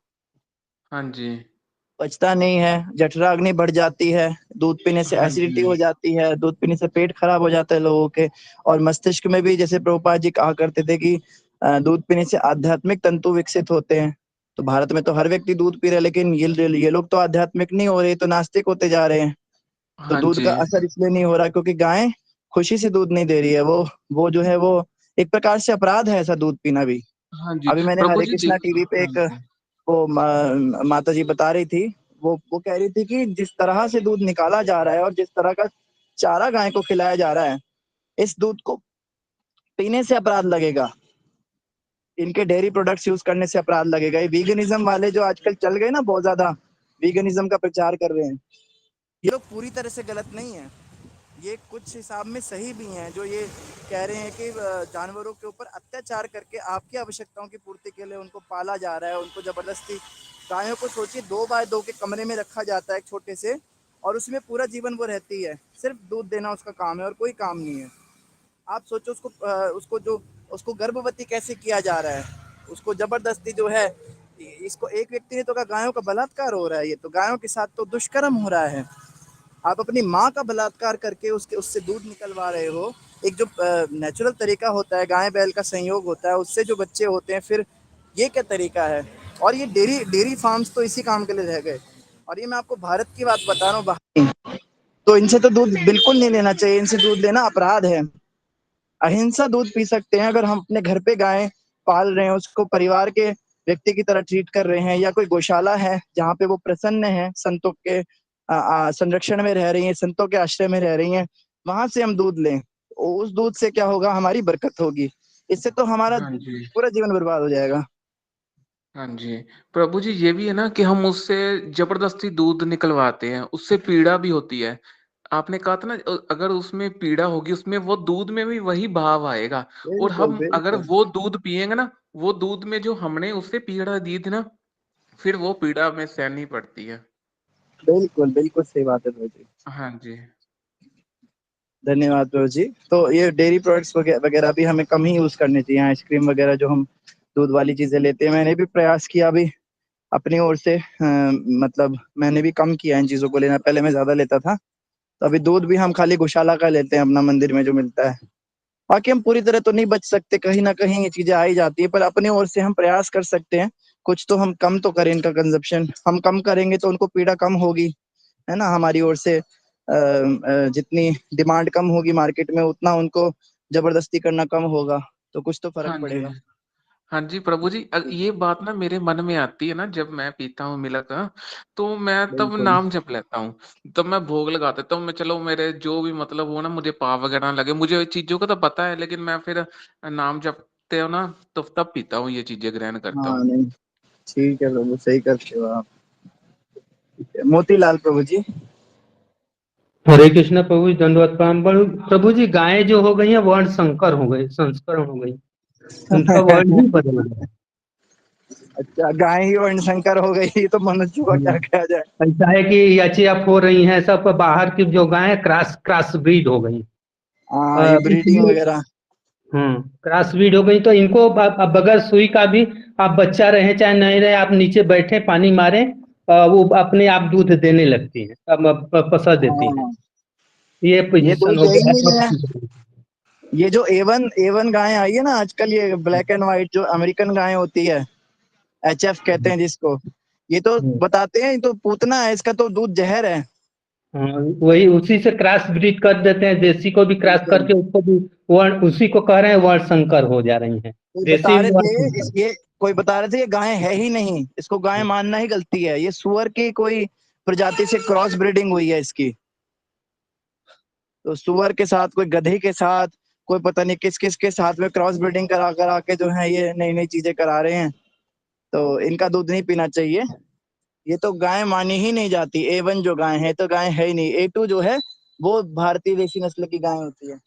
हाँ जी, पचता नहीं है, जठराग्नि बढ़ जाती है, दूध पीने से हाँ एसिडिटी जी, हो जाती है, दूध पीने से पेट खराब हो जाता है लोगों के। और मस्तिष्क में भी, जैसे प्रभुपाद जी कहा करते थे कि दूध पीने से आध्यात्मिक तंतु विकसित होते हैं। तो भारत में तो हर व्यक्ति दूध पी रहा है, लेकिन ये लोग तो आध्यात्मिक नहीं हो रहे, तो नास्तिक होते जा रहे हैं। तो हाँ दूध जी, का असर इसलिए नहीं हो रहा क्योंकि गाय खुशी से दूध नहीं दे रही है। वो जो है वो एक प्रकार से अपराध है ऐसा दूध पीना भी। हाँ जी अभी मैंने प्रभु हरे जी कृष्णा टीवी पे हाँ एक जी, वो माता जी बता रही थी, वो कह रही थी कि जिस तरह से दूध निकाला जा रहा है और जिस तरह का चारा गाय को खिलाया जा रहा है, इस दूध को पीने से अपराध लगेगा, इनके डेयरी प्रोडक्ट्स यूज करने से अपराध लगेगा। ये वीगनिज्म वाले जो आजकल चल गए ना, बहुत ज्यादा वीगनिज्म का प्रचार कर रहे हैं, ये लोग पूरी तरह से गलत नहीं है। ये कुछ हिसाब में सही भी हैं, जो ये कह रहे हैं कि जानवरों के ऊपर अत्याचार करके आपकी आवश्यकताओं की पूर्ति के लिए उनको पाला जा रहा है, उनको जबरदस्ती। गायों को सोचिए 2x2 के कमरे में रखा जाता है एक छोटे से, और उसमें पूरा जीवन वो रहती है, सिर्फ दूध देना उसका काम है और कोई काम नहीं है। आप सोचो उसको गर्भवती कैसे किया जा रहा है, उसको जबरदस्ती जो है जाती है। इसको एक व्यक्ति ने तो कहा गायों का बलात्कार हो रहा है, ये तो गायों के साथ तो दुष्कर्म हो रहा है। आप अपनी माँ का बलात्कार करके उससे दूध निकलवा रहे हो। एक जो नेचुरल तरीका होता है, गाय बैल का संयोग होता है, उससे जो बच्चे होते हैं, फिर ये क्या तरीका है? और ये डेयरी फार्म्स तो इसी काम के लिए रह गए। और ये मैं आपको भारत की बात बता रहा हूँ, बाहर तो इनसे तो दूध बिल्कुल नहीं लेना चाहिए, इनसे दूध लेना अपराध है। अहिंसा दूध पी सकते हैं अगर हम अपने घर पे गाय पाल रहे हैं, उसको परिवार के व्यक्ति की तरह ट्रीट कर रहे हैं, या कोई गौशाला है जहाँ पे वो प्रसन्न है, संतों के संरक्षण में रह रही हैं, संतों के आश्रय में रह रही हैं, वहां से हम दूध लें। उस दूध से क्या होगा? हमारी बरकत होगी। इससे तो हमारा हाँ जी, पूरा जीवन बर्बाद हो जाएगा। हाँ जी। प्रभु जी ये भी है ना कि हम उससे जबरदस्ती दूध निकलवाते हैं, उससे पीड़ा भी होती है। आपने कहा था ना अगर उसमें पीड़ा होगी, उसमें वो दूध में भी वही भाव आएगा। और बिल्कुल हम अगर बिल्कुल वो दूध पिएंगे ना, वो दूध में जो हमने उससे पीड़ा दी थी ना, फिर वो पीड़ा हमें सहनी पड़ती है। बिल्कुल बिल्कुल सही बात है प्रभु जी। हाँ जी, धन्यवाद प्रभु जी। तो ये डेयरी प्रोडक्ट्स वगैरह भी हमें कम ही यूज करने चाहिए। आइसक्रीम वगैरह जो हम दूध वाली चीजें लेते हैं, मैंने भी प्रयास किया अभी अपनी ओर से, मतलब मैंने भी कम किया इन चीजों को लेना। पहले मैं ज्यादा लेता था, तो अभी दूध भी हम खाली गौशाला का लेते हैं, अपना मंदिर में जो मिलता है। बाकी हम पूरी तरह तो नहीं बच सकते, कहीं ना कहीं ये चीजें आ ही जाती है, पर अपनी ओर से हम प्रयास कर सकते हैं। कुछ तो हम कम तो करें इनका कंजप्शन। हम कम करेंगे तो उनको पीड़ा कम होगी, है ना? हमारी ओर से जितनी डिमांड कम होगी मार्केट में, उतना उनको जबरदस्ती करना कम होगा, तो कुछ तो फर्क हाँ जी, पड़ेगा। हाँ जी। प्रभु जी ये बात ना मेरे मन में आती है ना, जब मैं पीता हूँ मिल्क, तो मैं तब बिल्कुल। नाम जप लेता हूँ। तब मैं भोग लगा देता हूँ। मैं चलो मेरे जो भी मतलब हो ना, मुझे पाप वगैरह ना लगे, मुझे चीजों का तो पता है, लेकिन मैं फिर नाम जपते हो ना, तो तब पीता हूँ, ये चीजें ग्रहण करता हाँ हूँ। नहीं, ठीक है प्रभु, सही करते हो आप। मोतीलाल प्रभु जी। हरे कृष्णा प्रभु जी, दंडवत प्रणाम। प्रभु जी, गायें जो हो गई हैं वर्ण संकर हो गई, संस्करण हो गई, उनका वर्ण ही बदल गया। अच्छा, गाय ही वर्ण संकर हो गई, तो मनुष्य को क्या किया जाए? ऐसा है कि एचएफ हो रही हैं, सब बाहर की जो गायें क्रॉस क्रॉस ब्रीड हो गई। हाँ, ये ब्रीडिंग इसलिए वगैरह। क्रॉस ब्रीड हो गई, तो इनको अब बगैर सुई का भी आप बच्चा रहे चाहे नहीं रहे, आप नीचे बैठे पानी मारे, वो अपने आप दूध देने लगती है, पसर देती है। हाँ, ये ये पोजीशन दूध हो दे ही गया नहीं है। है। ये जो एवन गाय आई है ना आजकल, ये ब्लैक एंड व्हाइट जो अमेरिकन गाय होती है, एचएफ कहते हैं जिसको, ये तो बताते हैं, ये तो पूतना है, इसका तो दूध जहर है। हाँ, वही उसी से क्रॉस ब्रीड कर देते हैं, देसी को भी क्रॉस बिल्कुल। करके उसको भी वर्ण, उसी को कह रहे हैं वर्ण संकर हो जा रही हैं, कोई देसी बता रहे वर्ण थे संकर। ये कोई बता रहे थे ये गाय है ही नहीं, इसको गाय मानना ही गलती है, ये सुअर की कोई प्रजाति से क्रॉस ब्रीडिंग हुई है इसकी। तो सुअर के साथ, कोई गधे के साथ, कोई पता नहीं किस किस के साथ में क्रॉस ब्रीडिंग करा करा के जो है ये नई नई चीजें करा रहे हैं। तो इनका दूध नहीं पीना चाहिए। ये तो गाय मानी ही नहीं जाती। A1 जो गाय है तो गाय है ही नहीं। A2 जो है वो भारतीय देशी नस्ल की गाय होती है।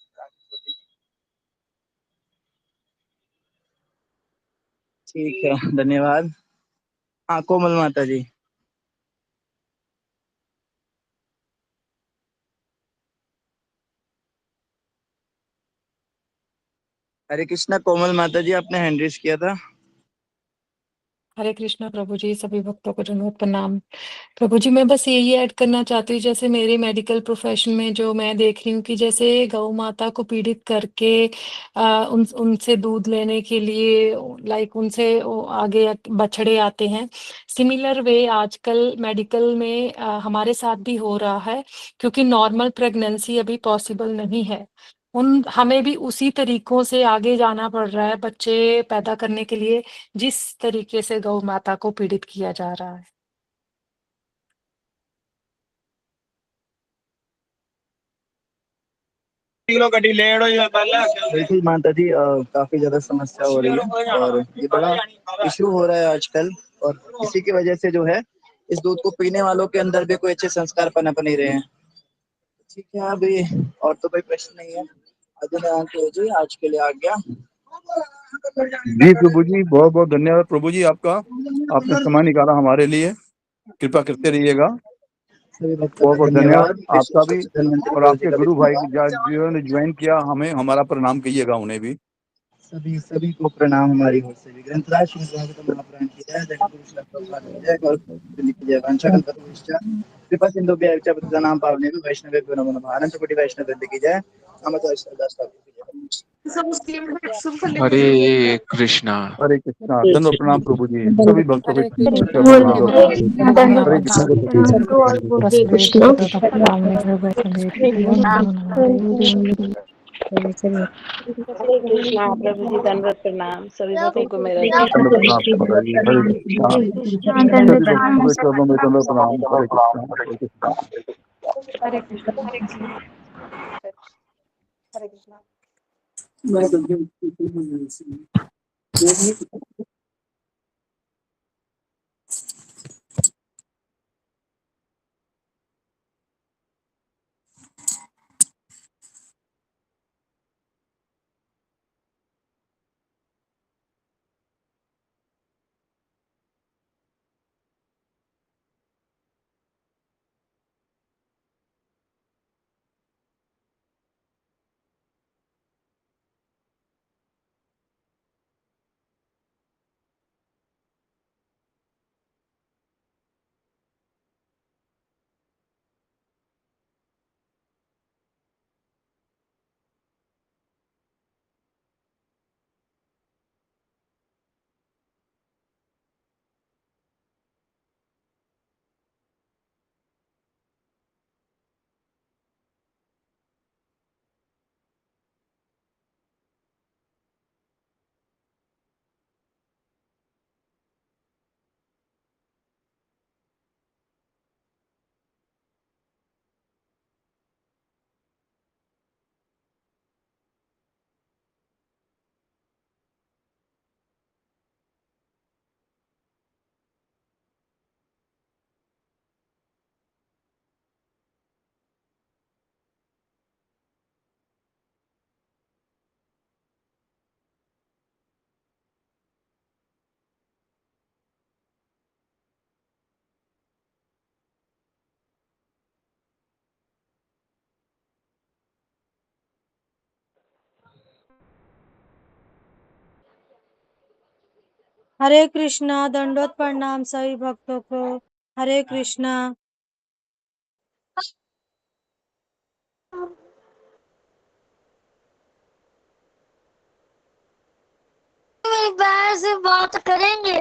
ठीक है, धन्यवाद। हाँ, कोमल माता जी। हरे कृष्णा कोमल माता जी, आपने हैंड रेज किया था। हरे कृष्णा प्रभु जी, सभी भक्तों को दंडवत प्रणाम। प्रभु जी, मैं बस यही ऐड करना चाहती हूँ, जैसे मेरे मेडिकल प्रोफेशन में जो मैं देख रही हूँ कि जैसे गौ माता को पीड़ित करके उनसे दूध लेने के लिए लाइक उनसे आगे बछड़े आते हैं। सिमिलर वे आजकल मेडिकल में हमारे साथ भी हो रहा है, क्योंकि नॉर्मल प्रेगनेंसी अभी पॉसिबल नहीं है। हमें भी उसी तरीकों से आगे जाना पड़ रहा है बच्चे पैदा करने के लिए, जिस तरीके से गौ माता को पीड़ित किया जा रहा है। बिल्कुल माता जी, काफी ज्यादा समस्या हो रही है और ये बड़ा इशू हो रहा है आजकल। और इसी की वजह से जो है इस दूध को पीने वालों के अंदर भी कोई अच्छे संस्कार पनप नहीं रहे हैं। ठीक है, अभी और तो कोई प्रश्न नहीं है। जी आज के लिए आ गया। जी प्रभु जी, बहुत बहुत धन्यवाद प्रभु जी आपका, आपने समय निकाला हमारे लिए, कृपा करते रहिएगा। बहुत बहुत धन्यवाद आपका भी, और आपके गुरु भाई जिन्होंने ज्वाइन किया हमें, हमारा प्रणाम कीजिएगा उन्हें भी। सभी सभी को प्रणाम हमारी ओर से भी। ग्रंथराज श्रीमद् भागवतम महापुराण की जय, जगत गुरु श्रील प्रभुपाद की जय, गौर की जय। वंशाकल्पतरुश्च कृपा सिंधुभ्यः एव च पतितानां पावनेभ्यो वैष्णवेभ्यो नमो नमः। अनंत वैष्णव वृंद की जय। अमर श्रद्धास ठाकुर की जय। हरे कृष्णा। हरे कृष्णा। दंडवत प्रणाम प्रभु जी, सभी भक्तों को हरे कृष्ण कृष्ण कृष्ण प्रभु प्रणाम। जी, हरे कृष्ण प्रभु जी। वसुदेव सुतदेव कामदेव वैष्णदेव प्रियो नमो नमः। हरे कृष्णा प्रभु जी, दंडवत प्रणाम सभी भक्तों को मेरा दंडवत प्रणाम माता जी। हरे कृष्णा। सभी भक्तों के चरणों में दंडवत प्रणाम। हरे कृष्णा, हरे कृष्णा। हरे कृष्णा। हरे कृष्णा। हरे कृष्णा। दंडोत प्रणाम सभी भक्तों को। हरे कृष्णा। एक बार से बात करेंगे।